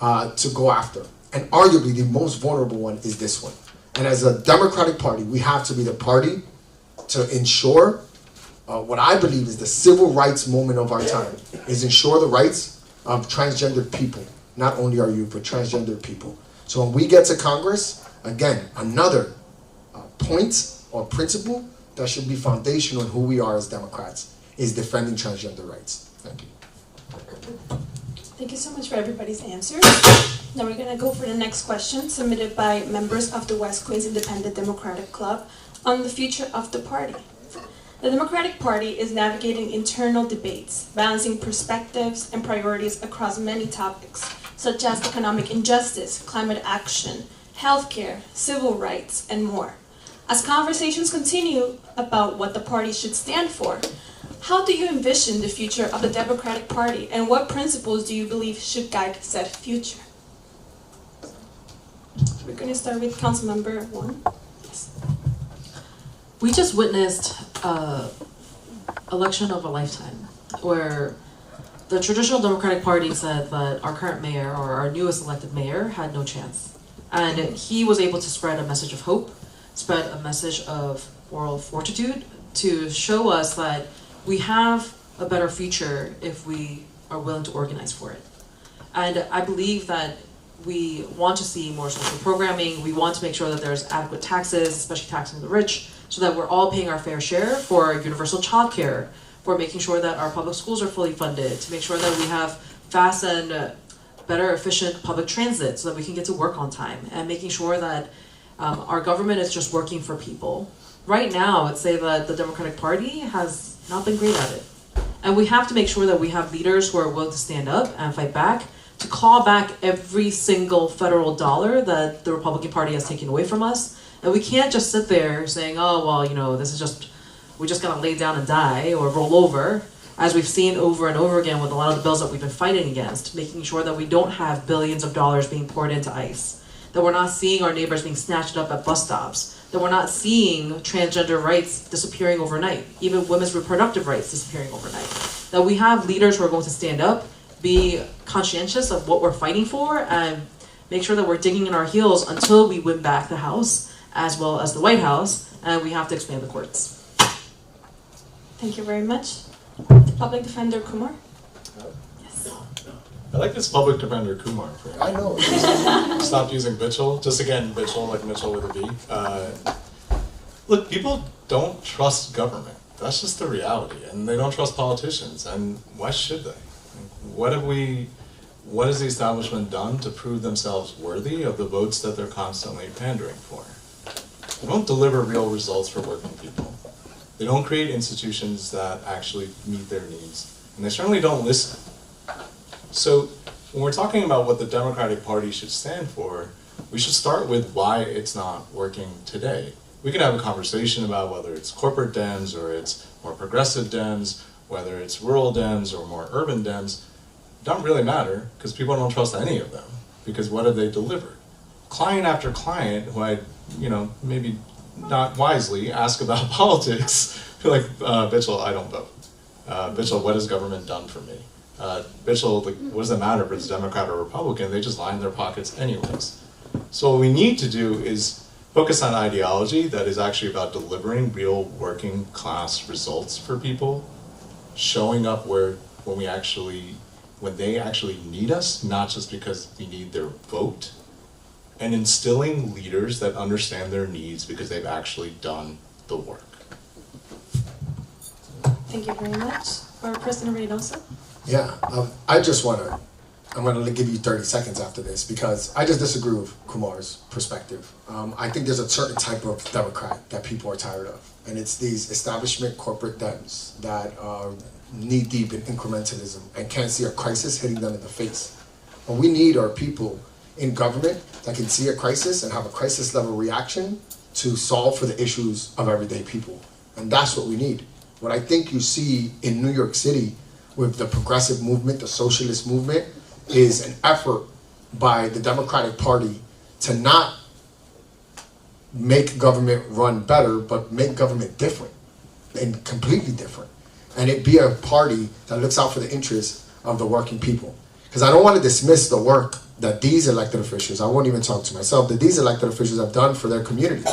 to go after. And arguably the most vulnerable one is this one. And as a Democratic Party, we have to be the party to ensure what I believe is the civil rights moment of our time, is ensure the rights of transgender people, not only our youth, but transgender people. So when we get to Congress, again, another point or principle that should be foundational in who we are as Democrats is defending transgender rights. Thank you. Thank you so much for everybody's answers. Now we're going to go for the next question submitted by members of the West Queens Independent Democratic Club on the future of the party. The Democratic Party is navigating internal debates, balancing perspectives and priorities across many topics, such as economic injustice, climate action, healthcare, civil rights, and more. As conversations continue about what the party should stand for, how do you envision the future of the Democratic Party, and what principles do you believe should guide said future? We're going to start with Councilmember 1. We just witnessed an election of a lifetime where the traditional Democratic Party said that our current mayor, or our newest elected mayor, had no chance. And he was able to spread a message of hope, spread a message of moral fortitude to show us that we have a better future if we are willing to organize for it. And I believe that we want to see more social programming. We want to make sure that there's adequate taxes, especially taxing the rich, so that we're all paying our fair share for universal childcare, for making sure that our public schools are fully funded, to make sure that we have fast and better efficient public transit so that we can get to work on time, and making sure that our government is just working for people. Right now, I'd say that the Democratic Party has not been great at it. And we have to make sure that we have leaders who are willing to stand up and fight back, to claw back every single federal dollar that the Republican Party has taken away from us. And we can't just sit there saying, oh, well, you know, this is just, we just gotta lay down and die or roll over, as we've seen over and over again with a lot of the bills that we've been fighting against, making sure that we don't have billions of dollars being poured into ICE, that we're not seeing our neighbors being snatched up at bus stops, that we're not seeing transgender rights disappearing overnight, even women's reproductive rights disappearing overnight, that we have leaders who are going to stand up, be conscientious of what we're fighting for, and make sure that we're digging in our heels until we win back the House, as well as the White House, and we have to expand the courts. Thank you very much. Public Defender Kumar. I like this public defender Kumar. I know. Stop using Mitchell. Just again, Mitchell, like Mitchell with a B. Look, people don't trust government. That's just the reality. And they don't trust politicians. And why should they? What has the establishment done to prove themselves worthy of the votes that they're constantly pandering for? They don't deliver real results for working people. They don't create institutions that actually meet their needs. And they certainly don't listen. So when we're talking about what the Democratic Party should stand for, we should start with why it's not working today. We can have a conversation about whether it's corporate Dems or it's more progressive Dems, whether it's rural Dems or more urban Dems. It doesn't really matter, because people don't trust any of them, because what have they delivered? Client after client who I, maybe not wisely ask about politics, feel like, Mitchell, I don't vote. Mitchell, what has government done for me? Mitchell, like, what does it matter if it's Democrat or Republican? They just line their pockets anyways. So what we need to do is focus on ideology that is actually about delivering real working class results for people, showing up when they actually need us, not just because we need their vote, and instilling leaders that understand their needs because they've actually done the work. Thank you very much. For President Reynoso. Yeah, I'm going to give you 30 seconds after this, because I just disagree with Kumar's perspective. I think there's a certain type of Democrat that people are tired of, and it's these establishment corporate Dems that are knee-deep in incrementalism and can't see a crisis hitting them in the face. What we need are people in government that can see a crisis and have a crisis-level reaction to solve for the issues of everyday people, and that's what we need. What I think you see in New York City with the progressive movement, the socialist movement, is an effort by the Democratic Party to not make government run better, but make government different and completely different. And it be a party that looks out for the interests of the working people. Because I don't want to dismiss the work that these elected officials, I won't even talk to myself, that these elected officials have done for their community.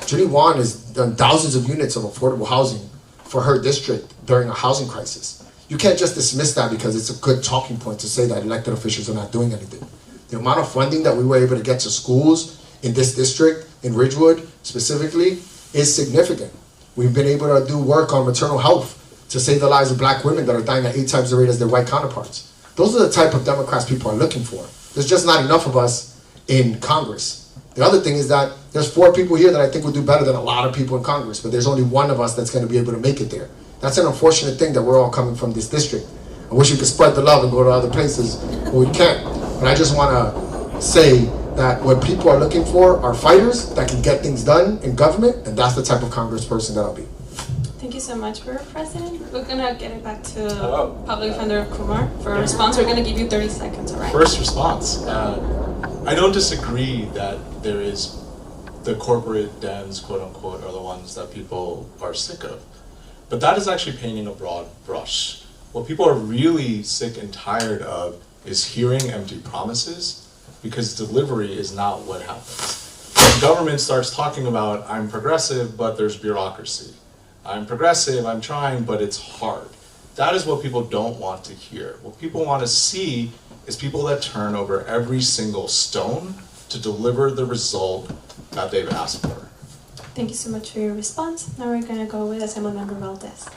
Judy Wan has done thousands of units of affordable housing for her district during a housing crisis. You can't just dismiss that because it's a good talking point to say that elected officials are not doing anything. The amount of funding that we were able to get to schools in this district, in Ridgewood specifically, is significant. We've been able to do work on maternal health to save the lives of black women that are dying at 8 times the rate as their white counterparts. Those are the type of Democrats people are looking for. There's just not enough of us in Congress. The other thing is that there's 4 people here that I think will do better than a lot of people in Congress, but there's only one of us that's going to be able to make it there. That's an unfortunate thing that we're all coming from this district. I wish we could spread the love and go to other places, but we can't. But I just want to say that what people are looking for are fighters that can get things done in government, and that's the type of congressperson that I'll be. Thank you so much, for President. We're going to get it back to Public Defender Kumar for a response. We're going to give you 30 seconds, all right? First response. I don't disagree that there is the corporate Dems, quote unquote, are the ones that people are sick of. But that is actually painting a broad brush. What people are really sick and tired of is hearing empty promises, because delivery is not what happens. When government starts talking about, I'm progressive, but there's bureaucracy. I'm progressive, I'm trying, but it's hard. That is what people don't want to hear. What people want to see is people that turn over every single stone to deliver the result that they've asked for. Thank you so much for your response. Now we're going to go with Assemblymember Valdez.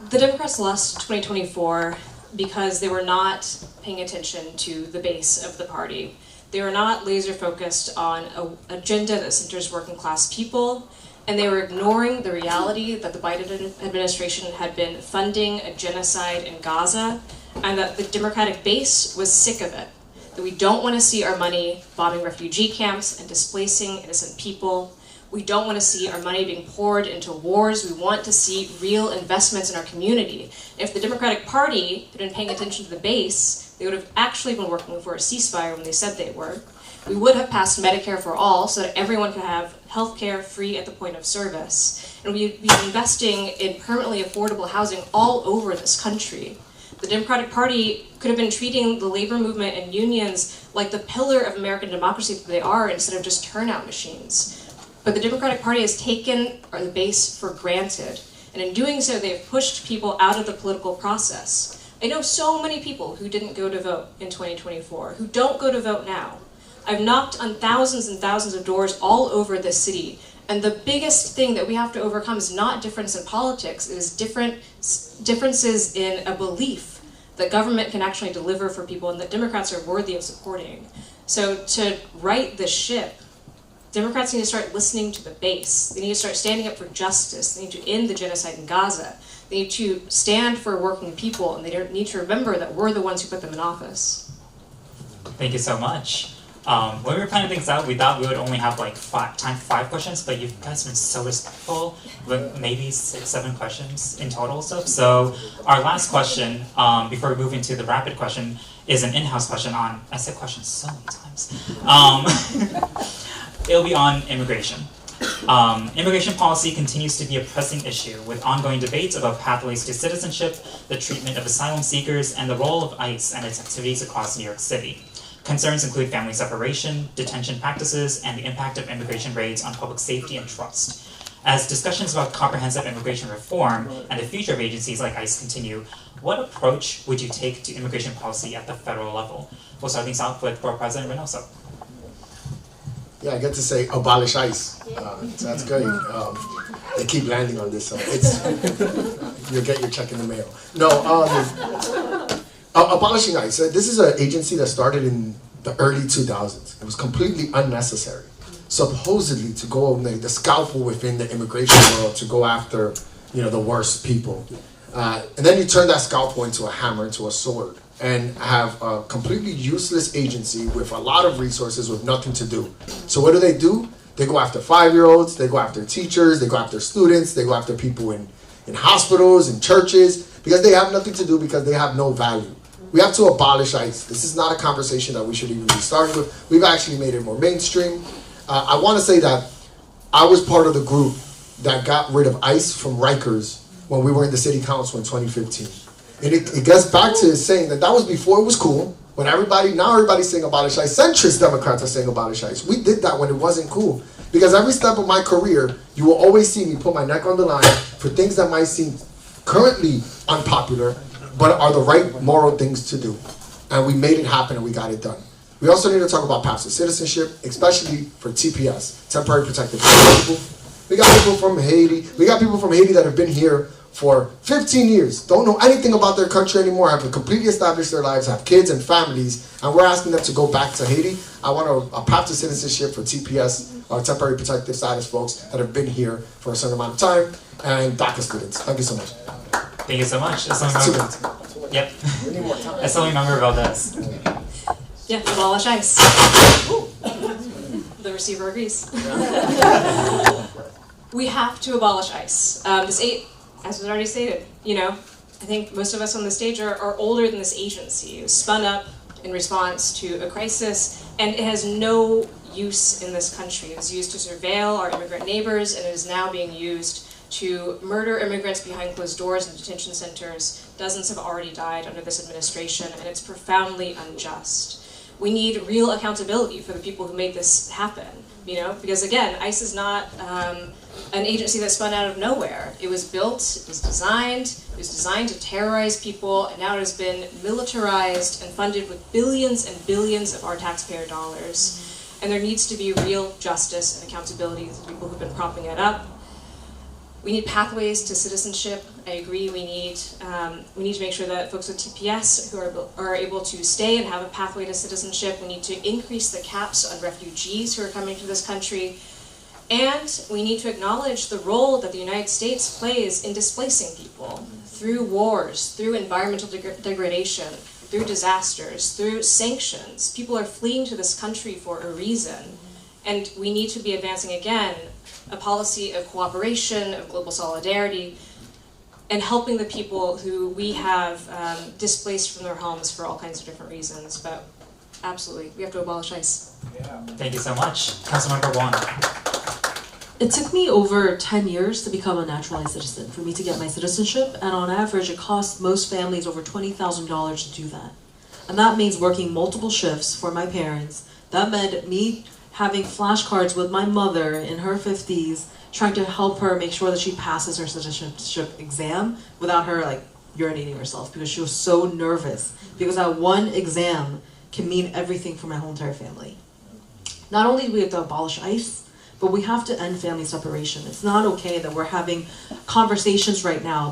The Democrats lost 2024 because they were not paying attention to the base of the party. They were not laser focused on an agenda that centers working class people, and they were ignoring the reality that the Biden administration had been funding a genocide in Gaza, and that the Democratic base was sick of it. That we don't want to see our money bombing refugee camps and displacing innocent people. We don't want to see our money being poured into wars. We want to see real investments in our community. If the Democratic Party had been paying attention to the base, they would have actually been working for a ceasefire when they said they were. We would have passed Medicare for all so that everyone could have health care free at the point of service. And we'd be investing in permanently affordable housing all over this country. The Democratic Party could have been treating the labor movement and unions like the pillar of American democracy that they are instead of just turnout machines. But the Democratic Party has taken the base for granted. And in doing so, they have pushed people out of the political process. I know so many people who didn't go to vote in 2024, who don't go to vote now. I've knocked on thousands and thousands of doors all over this city. And the biggest thing that we have to overcome is not difference in politics, it is differences in a belief that government can actually deliver for people and that Democrats are worthy of supporting. So to right this ship, Democrats need to start listening to the base. They need to start standing up for justice. They need to end the genocide in Gaza. They need to stand for working people, and they need to remember that we're the ones who put them in office. Thank you so much. When we were planning things out, we thought we would only have like time for 5 questions, but you guys have been so respectful with maybe 6-7 questions in total. So our last question, before we move into the rapid question, is an in-house question on, I said questions so many times. It'll be on immigration. Immigration policy continues to be a pressing issue with ongoing debates about pathways to citizenship, the treatment of asylum seekers, and the role of ICE and its activities across New York City. Concerns include family separation, detention practices, and the impact of immigration raids on public safety and trust. As discussions about comprehensive immigration reform and the future of agencies like ICE continue, what approach would you take to immigration policy at the federal level? We'll start things off with Board President Reynoso. Yeah, I get to say abolish ICE. So that's great. They keep landing on this, so you'll get your check in the mail. No, abolishing ICE. This is an agency that started in the early 2000s. It was completely unnecessary. Supposedly to go the scalpel within the immigration world to go after, the worst people, and then you turn that scalpel into a hammer, into a sword, and have a completely useless agency with a lot of resources with nothing to do. So what do? They go after 5-year-olds, they go after teachers, they go after students, they go after people in hospitals, in churches, because they have nothing to do, because they have no value. We have to abolish ICE. This is not a conversation that we should even be starting with. We've actually made it more mainstream. I want to say that I was part of the group that got rid of ICE from Rikers when we were in the city council in 2015. And it gets back to saying that was before it was cool. When now everybody's saying abolish ICE. Centrist Democrats are saying abolish ICE. We did that when it wasn't cool. Because every step of my career, you will always see me put my neck on the line for things that might seem currently unpopular, but are the right moral things to do. And we made it happen and we got it done. We also need to talk about paths to citizenship, especially for TPS, temporary protected people. We got people from Haiti. We got people from Haiti that have been here for 15 years, don't know anything about their country anymore, have completely established their lives, have kids and families, and we're asking them to go back to Haiti. I want a path to citizenship for TPS, or temporary protective status folks that have been here for a certain amount of time, and DACA students. Thank you so much. Thank you so much. Yep. Assemblymember Valdez. Yeah, abolish ICE. The receiver agrees. We have to abolish ICE. As was already stated, I think most of us on the stage are older than this agency. It was spun up in response to a crisis, and it has no use in this country. It was used to surveil our immigrant neighbors, and it is now being used to murder immigrants behind closed doors in detention centers. Dozens have already died under this administration, and it's profoundly unjust. We need real accountability for the people who made this happen, you know, because again, ICE is not an agency that spun out of nowhere. It was built, it was designed to terrorize people, and now it has been militarized and funded with billions and billions of our taxpayer dollars. And there needs to be real justice and accountability to the people who've been propping it up. We need pathways to citizenship. I agree. We need to make sure that folks with TPS who are able to stay and have a pathway to citizenship. We need to increase the caps on refugees who are coming to this country. And we need to acknowledge the role that the United States plays in displacing people through wars, through environmental degradation, through disasters, through sanctions. People are fleeing to this country for a reason. And we need to be advancing again a policy of cooperation, of global solidarity, and helping the people who we have displaced from their homes for all kinds of different reasons. But absolutely, we have to abolish ICE. Yeah. Thank you so much. Councilmember Wong. It took me over 10 years to become a naturalized citizen, for me to get my citizenship, and on average it costs most families over $20,000 to do that. And that means working multiple shifts for my parents. That meant me having flashcards with my mother in her 50s, trying to help her make sure that she passes her citizenship exam without her like urinating herself, because she was so nervous, because that one exam can mean everything for my whole entire family. Not only do we have to abolish ICE, but we have to end family separation. It's not okay that we're having conversations right now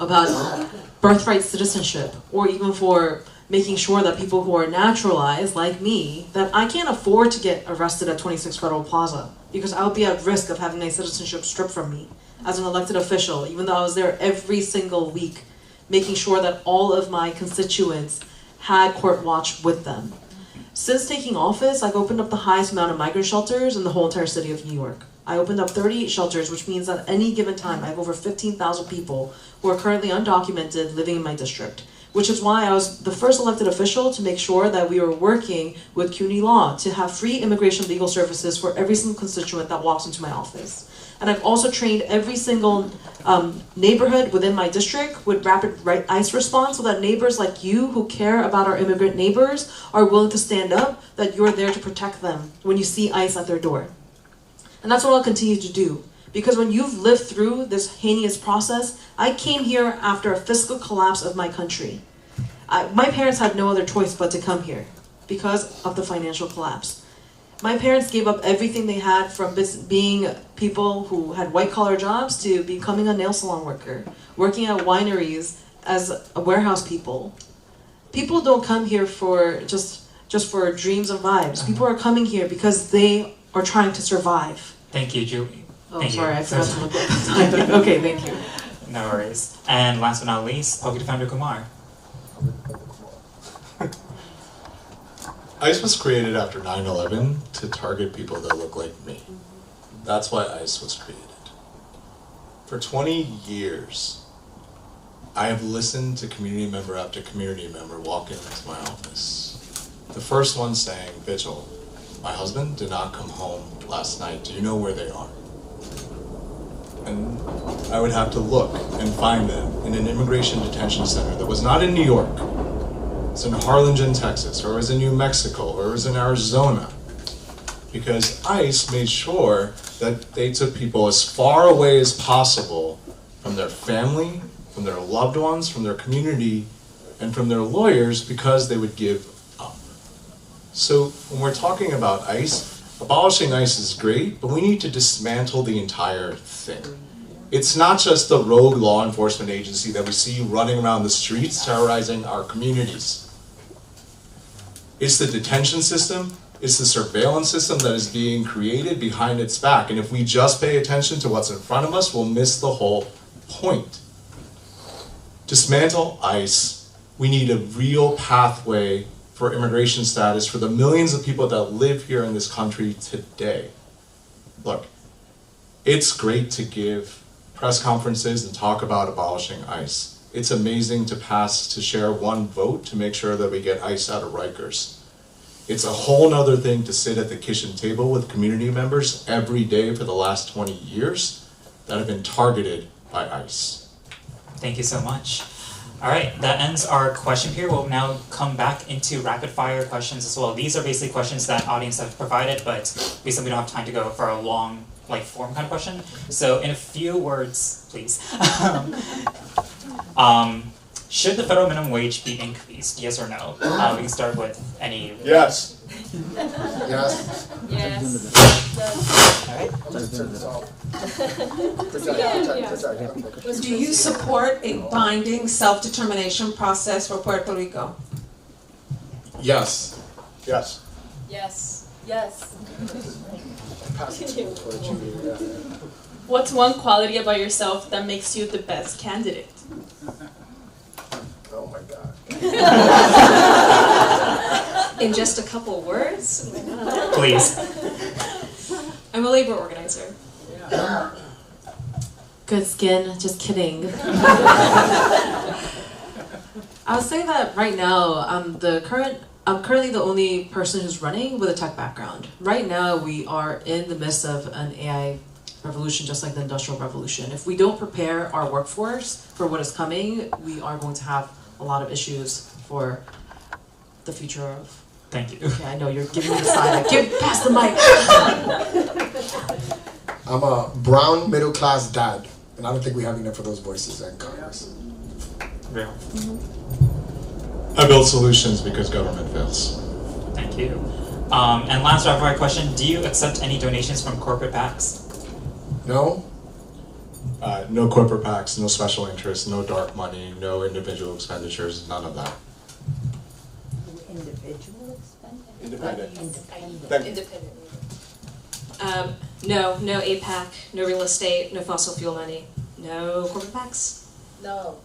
about birthright citizenship, or even for making sure that people who are naturalized, like me, that I can't afford to get arrested at 26 Federal Plaza, because I would be at risk of having my citizenship stripped from me as an elected official, even though I was there every single week, making sure that all of my constituents had court watch with them. Since taking office, I've opened up the highest amount of migrant shelters in the whole entire city of New York. I opened up 38 shelters, which means that at any given time, I have over 15,000 people who are currently undocumented living in my district, which is why I was the first elected official to make sure that we were working with CUNY Law to have free immigration legal services for every single constituent that walks into my office. And I've also trained every single neighborhood within my district with rapid ICE response, so that neighbors like you who care about our immigrant neighbors are willing to stand up, that you're there to protect them when you see ICE at their door. And that's what I'll continue to do. Because when you've lived through this heinous process, I came here after a fiscal collapse of my country. My parents had no other choice but to come here because of the financial collapse. My parents gave up everything they had, from being people who had white-collar jobs to becoming a nail salon worker, working at wineries as a warehouse people. People don't come here for just for dreams and vibes. People are coming here because they are trying to survive. Thank you, Julie. Oh, sorry, I forgot to look at the time. Okay, thank you. No worries. And last but not least, Public Defender Kumar. ICE was created after 9/11 to target people that look like me. That's why ICE was created. For 20 years, I have listened to community member after community member walk into my office. The first one saying, "Vigil, my husband did not come home last night. Do you know where they are?" And I would have to look and find them in an immigration detention center that was not in New York. It's in Harlingen, Texas, or it was in New Mexico, or it was in Arizona. Because ICE made sure that they took people as far away as possible from their family, from their loved ones, from their community, and from their lawyers, because they would give up. So when we're talking about ICE, abolishing ICE is great, but we need to dismantle the entire thing. It's not just the rogue law enforcement agency that we see running around the streets terrorizing our communities. It's the detention system, it's the surveillance system that is being created behind its back. And if we just pay attention to what's in front of us, we'll miss the whole point. Dismantle ICE. We need a real pathway for immigration status for the millions of people that live here in this country today. Look, it's great to give press conferences and talk about abolishing ICE. It's amazing to share one vote to make sure that we get ICE out of Rikers. It's a whole nother thing to sit at the kitchen table with community members every day for the last 20 years that have been targeted by ICE. Thank you so much. All right, that ends our question period. We'll now come back into rapid fire questions as well. These are basically questions that audience have provided, but basically we don't have time to go for a long, like, form kind of question. So in a few words, please. Should the federal minimum wage be increased? Yes or no? We can start with any. Yes. Yes. Yes. Do you support a binding self-determination process for Puerto Rico? Yes. Yes. Yes. Yes. What's one quality about yourself that makes you the best candidate? Oh my God. In just a couple words? Please. I'm a labor organizer. Good skin, just kidding. I would say that right now, I'm currently the only person who's running with a tech background. Right now, we are in the midst of an AI revolution, just like the Industrial Revolution. If we don't prepare our workforce for what is coming, we are going to have a lot of issues for the future of. Thank you. Okay, I know you're giving me the side. Pass the mic. I'm a brown middle-class dad, and I don't think we have enough of those voices in Congress. Real. I build solutions because government fails. Thank you. And last rapid fire question: do you accept any donations from corporate PACs? No. No corporate PACs, no special interests, no dark money, no individual expenditures, none of that. Individual expenditure? Independent. Independent. No APAC, no real estate, no fossil fuel money, no corporate PACs. No.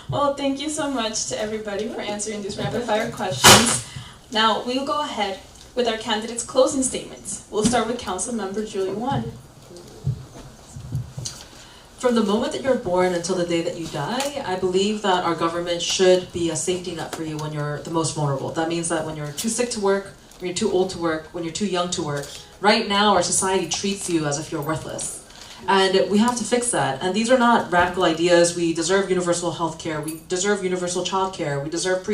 Well, thank you so much to everybody for answering these rapid fire questions. Now, we'll go ahead with our candidates' closing statements. We'll start with Council Member Julie Wan. From the moment that you're born until the day that you die, I believe that our government should be a safety net for you when you're the most vulnerable. That means that when you're too sick to work, when you're too old to work, when you're too young to work, right now our society treats you as if you're worthless. And we have to fix that. And these are not radical ideas. We deserve universal health care. We deserve universal child care. We deserve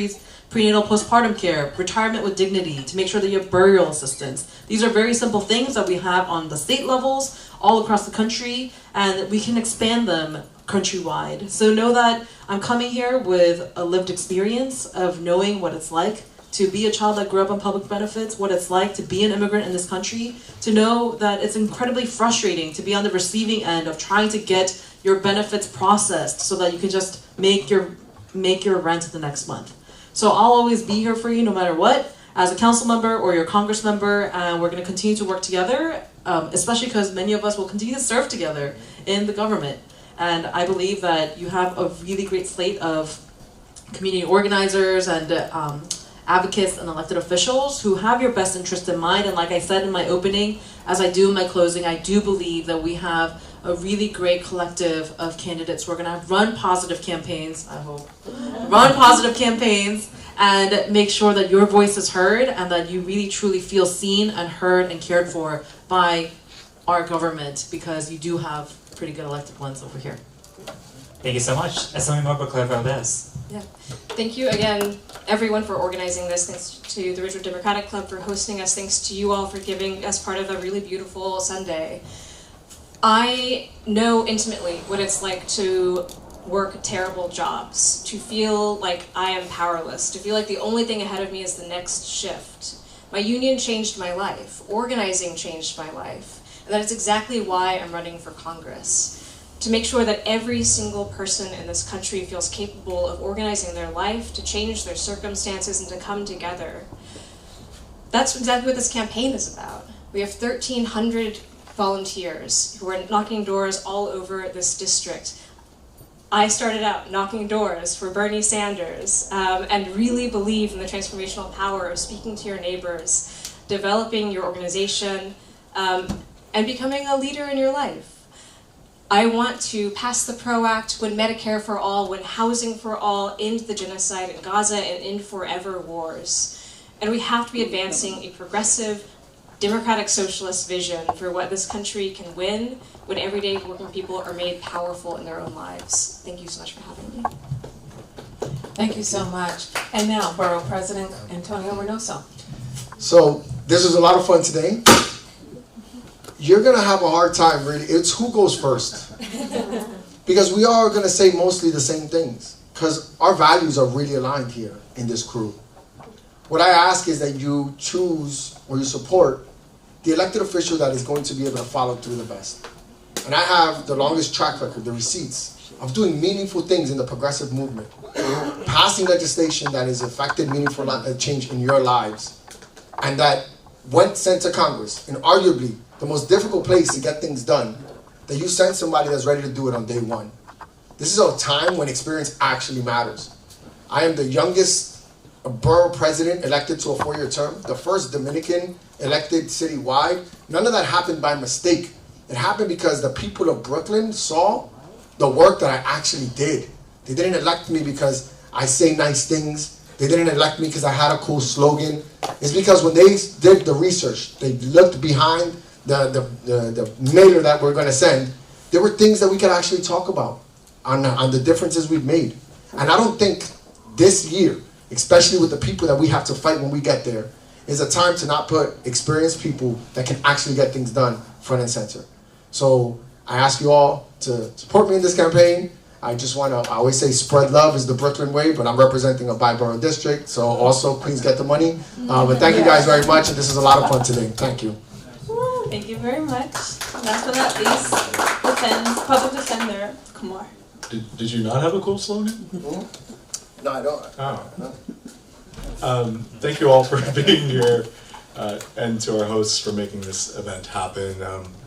prenatal postpartum care, retirement with dignity, to make sure that you have burial assistance. These are very simple things that we have on the state levels, all across the country, and we can expand them countrywide. So know that I'm coming here with a lived experience of knowing what it's like to be a child that grew up on public benefits, what it's like to be an immigrant in this country, to know that it's incredibly frustrating to be on the receiving end of trying to get your benefits processed so that you can just make your rent the next month. So I'll always be here for you no matter what, as a council member or your Congress member, and we're going to continue to work together, especially because many of us will continue to serve together in the government. And I believe that you have a really great slate of community organizers and advocates and elected officials who have your best interest in mind. And like I said in my opening, as I do in my closing, I do believe that we have a really great collective of candidates who are going to run positive campaigns, I hope, run positive campaigns and make sure that your voice is heard and that you really truly feel seen and heard and cared for by our government, because you do have pretty good elected ones over here. Thank you so much. Assemblymember Claire Valdez. Yeah. Thank you again, everyone, for organizing this. Thanks to the Ridgewood Democratic Club for hosting us. Thanks to you all for giving us part of a really beautiful Sunday. I know intimately what it's like to work terrible jobs, to feel like I am powerless, to feel like the only thing ahead of me is the next shift. My union changed my life. Organizing changed my life. And that is exactly why I'm running for Congress. To make sure that every single person in this country feels capable of organizing their life, to change their circumstances, and to come together. That's exactly what this campaign is about. We have 1,300 volunteers who are knocking doors all over this district. I started out knocking doors for Bernie Sanders and really believe in the transformational power of speaking to your neighbors, developing your organization, and becoming a leader in your life. I want to pass the PRO Act, win Medicare for all, win housing for all, end the genocide in Gaza, and end forever wars. And we have to be advancing a progressive, democratic socialist vision for what this country can win when everyday working people are made powerful in their own lives. Thank you so much for having me. Thank you so much. And now, Borough President Antonio Reynoso. So this was a lot of fun today. You're gonna have a hard time, really. It's who goes first. Because we are gonna say mostly the same things. Because our values are really aligned here in this crew. What I ask is that you choose or you support the elected official that is going to be able to follow through the best. And I have the longest track record, the receipts, of doing meaningful things in the progressive movement. Passing legislation that has affected meaningful change in your lives. And that went sent to Congress, in arguably the most difficult place to get things done, that you send somebody that's ready to do it on day one. This is a time when experience actually matters. I am the youngest borough president elected to a 4-year term, the first Dominican elected citywide. None of that happened by mistake. It happened because the people of Brooklyn saw the work that I actually did. They didn't elect me because I say nice things. They didn't elect me because I had a cool slogan. It's because when they did the research, they looked behind the mailer that we're going to send, there were things that we could actually talk about on the differences we've made. And I don't think this year, especially with the people that we have to fight when we get there, is a time to not put experienced people that can actually get things done front and center. So I ask you all to support me in this campaign. I just want to, I always say spread love is the Brooklyn way, but I'm representing a bi-borough district, so also please get the money. But thank you guys very much, and this is a lot of fun today. Thank you. Thank you very much. Last but not least, public defender, Kumar. Did you not have a cool slogan? No, I don't. Oh. Thank you all for being here, and to our hosts for making this event happen.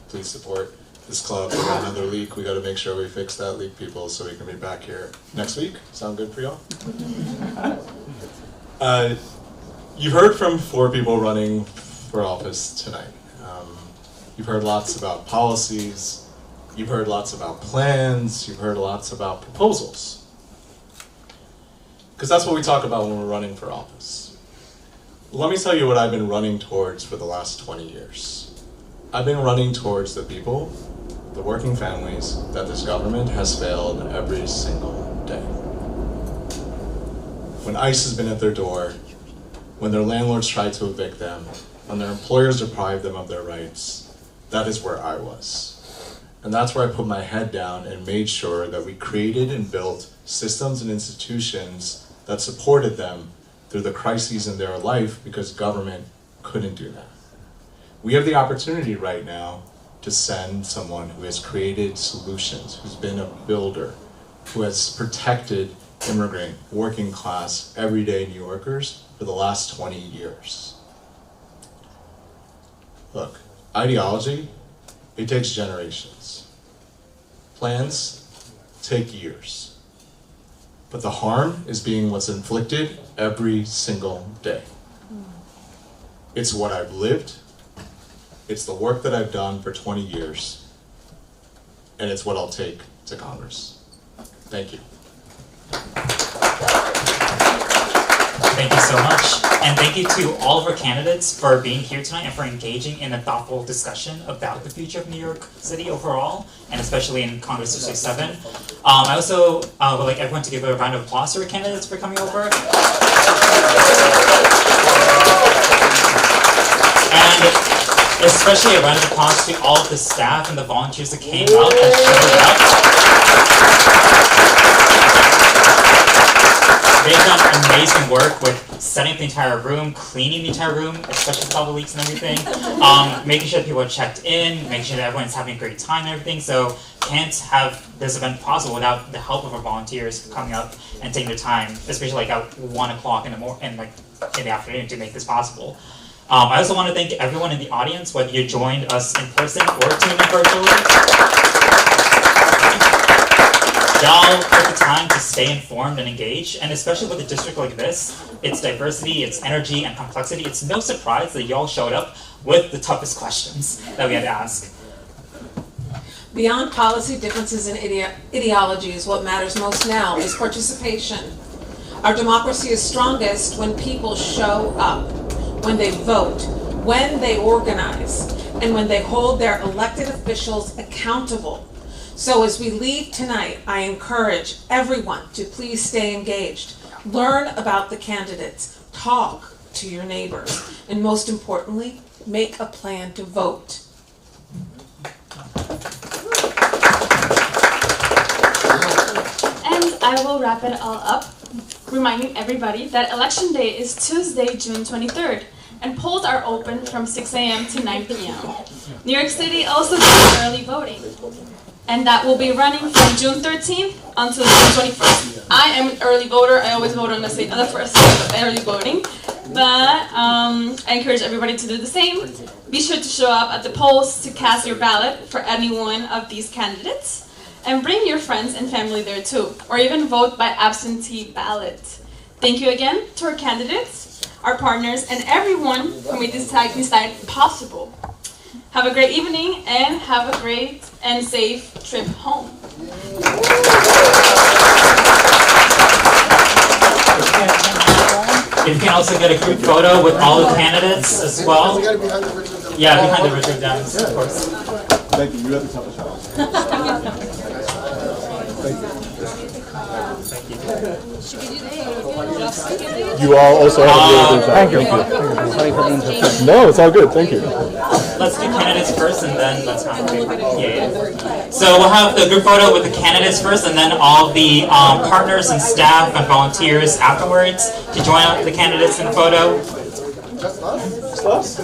Please support this club. We got another leak. We got to make sure we fix that leak, people, so we can be back here next week. Sound good for y'all? You've heard from 4 people running for office tonight. You've heard lots about policies. You've heard lots about plans. You've heard lots about proposals. Because that's what we talk about when we're running for office. Let me tell you what I've been running towards for the last 20 years. I've been running towards the people, the working families, that this government has failed every single day. When ICE has been at their door, when their landlords tried to evict them, when their employers deprived them of their rights, that is where I was. And that's where I put my head down and made sure that we created and built systems and institutions that supported them through the crises in their life because government couldn't do that. We have the opportunity right now to send someone who has created solutions, who's been a builder, who has protected immigrant, working class, everyday New Yorkers for the last 20 years. Look, ideology, it takes generations. Plans take years. But the harm is being what's inflicted every single day. It's what I've lived, it's the work that I've done for 20 years, and it's what I'll take to Congress. Thank you. Thank you so much. And thank you to all of our candidates for being here tonight and for engaging in a thoughtful discussion about the future of New York City overall, and especially in Congress District 7. I also would like everyone to give a round of applause to our candidates for coming over. And especially a round of applause to all of the staff and the volunteers that came out and showed up. They've done amazing work with setting up the entire room, cleaning the entire room, especially with all the leaks and everything, making sure that people are checked in, making sure that everyone's having a great time and everything. So can't have this event possible without the help of our volunteers coming up and taking their time, especially like at 1 o'clock in the afternoon to make this possible. I also want to thank everyone in the audience, whether you joined us in person or tuned in virtually. Y'all took the time to stay informed and engaged, and especially with a district like this, its diversity, its energy, and complexity, it's no surprise that y'all showed up with the toughest questions that we had to ask. Beyond policy differences and ideologies, what matters most now is participation. Our democracy is strongest when people show up, when they vote, when they organize and when they hold their elected officials accountable. So as we leave tonight, I encourage everyone to please stay engaged. Learn about the candidates, talk to your neighbors, and most importantly, make a plan to vote. And I will wrap it all up, reminding everybody that Election Day is Tuesday, June 23rd, and polls are open from 6 a.m. to 9 p.m. New York City also does early voting, and that will be running from June 13th until June 21st. I am an early voter. I always vote on the first day of early voting, but I encourage everybody to do the same. Be sure to show up at the polls to cast your ballot for any one of these candidates, and bring your friends and family there too, or even vote by absentee ballot. Thank you again to our candidates, our partners, and everyone who made this Taxation site possible. Have a great evening and have a great and safe trip home. You can also get a group photo with all the candidates as well. Yeah, behind the Richard Dems, of course. Thank you. You have the toughest job. You all also have a really good job. Thank you. Sorry for the interruption. No, it's all good. Thank you. Let's do candidates first and then let's have yeah. So we'll have the group photo with the candidates first and then all the partners and staff and volunteers afterwards to join out the candidates in the photo. Just us?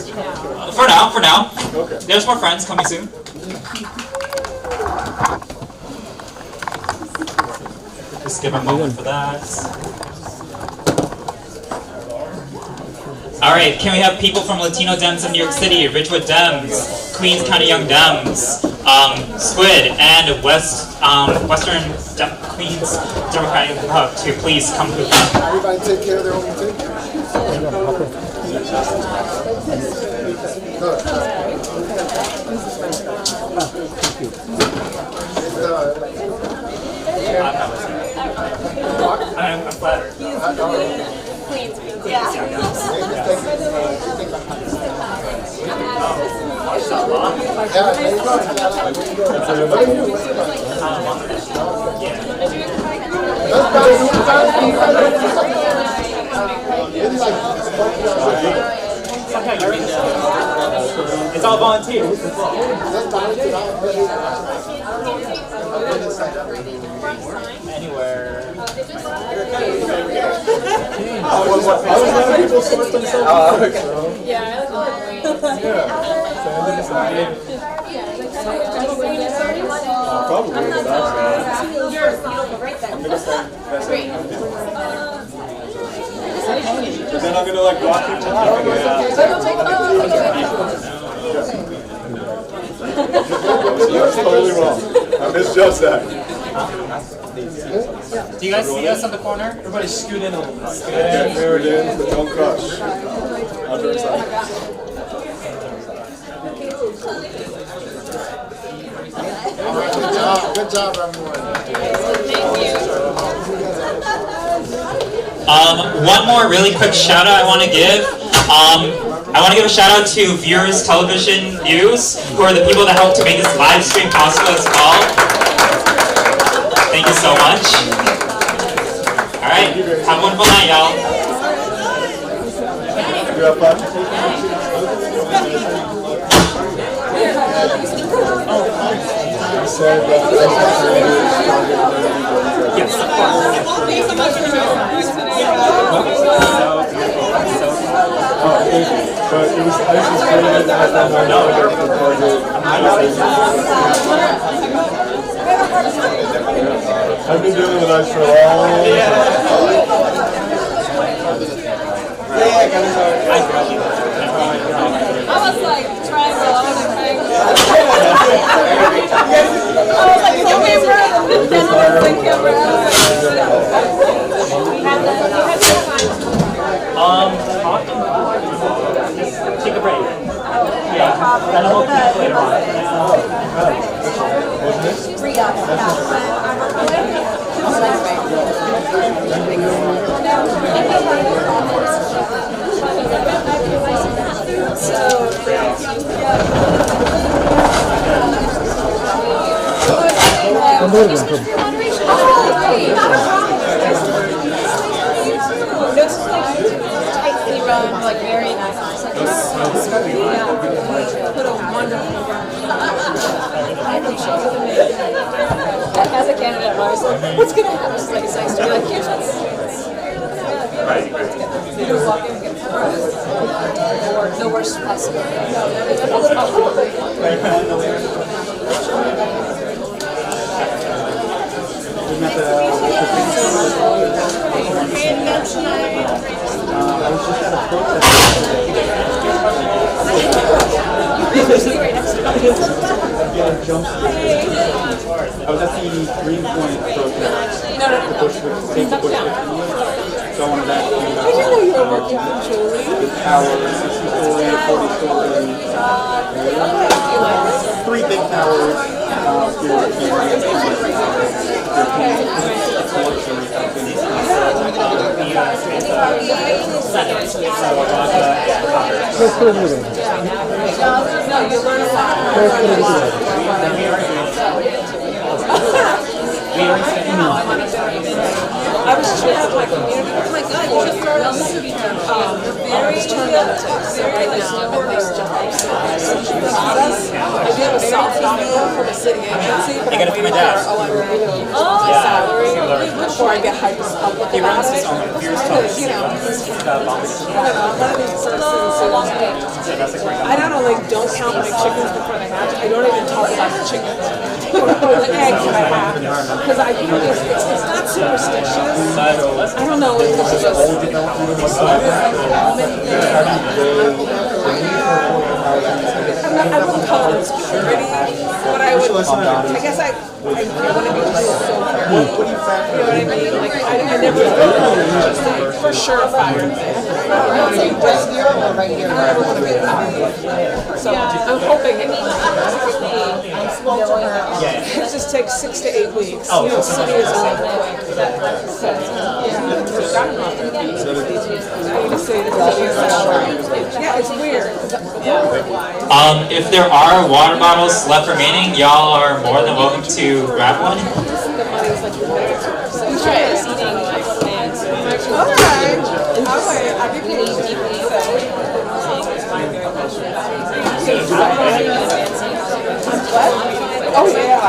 For now. Okay. There's more friends coming soon. Just give a moment for that. All right, can we have people from Latino Dems in New York City, Ridgewood Dems, Queens County Young Dems, Squid, and Western Queens Democratic Hub to please come to the front. Everybody take care of their own thing. I'm flattered. It's all volunteers. Anywhere. I was letting people sort themselves out. Yeah, Probably. I'm But then I'm gonna like walk people out. You're totally wrong. I misjudged that. Do you guys see us on the corner? Everybody scoot in a little bit. Okay, there it is, but don't crush. I'm very excited. Good job, everyone. One more really quick shout out I want to give. I want to give a shout out to Viewers Television News, who are the people that helped to make this live stream possible as well. Thank you so much. All right, have a wonderful night, y'all. You have fun? You said yes, of course. But it was actually created as a I've been doing the nights for a long time. I was like triangle. I was like, can we run? Take a break. Yeah, then we'll keep later on. Tightly run, like very nice. Put a wonderful I appreciate it. As a candidate, I was like, what's going to happen? It's like, it's nice to be like, here's what's. You just walk in and get or the worst possible. I was at the Greenpoint protest. The Bushwick going back to I didn't know you were working on Julie. the towers, 60-story, 40-story. 3 big towers. No, you learn a lot. I was trying to my community. Oh my God, you just learned very turned so right now I'm at these jobs. I do have a soft video from a city agency, but I'm waiting for my salary before I get hyped up with the because, you know, I not only don't count my chickens before they hatch, I don't even talk about the chickens or the eggs that I have because I think it's not superstitious. I don't know, it's just I wouldn't call it insecurity, but I would, I guess I want to be just so careful. You know what I mean? Like, I never for sure fired there. You know what I mean? Just I never want to be fired. So I'm hoping it just takes 6 to 8 weeks. You know, city is all quick. Yeah, it's weird. If there are water bottles left remaining, y'all are more than welcome to grab one. Oh yeah.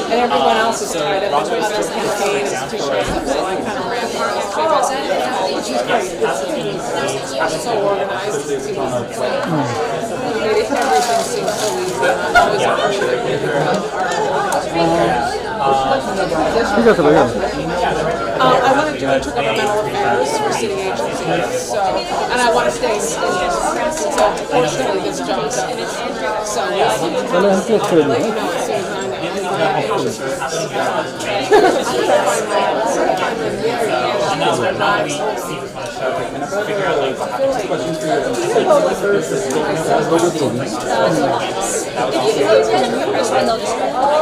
And everyone else is tied up into this campaign. It's too short. So I kind of ran part of which is great. It's so organized. Everything seems so easy. I'm always I want to do intergovernmental affairs for city agencies, so, and I want to stay in so fortunately this job's up. So, I'll let you know as soon as I know.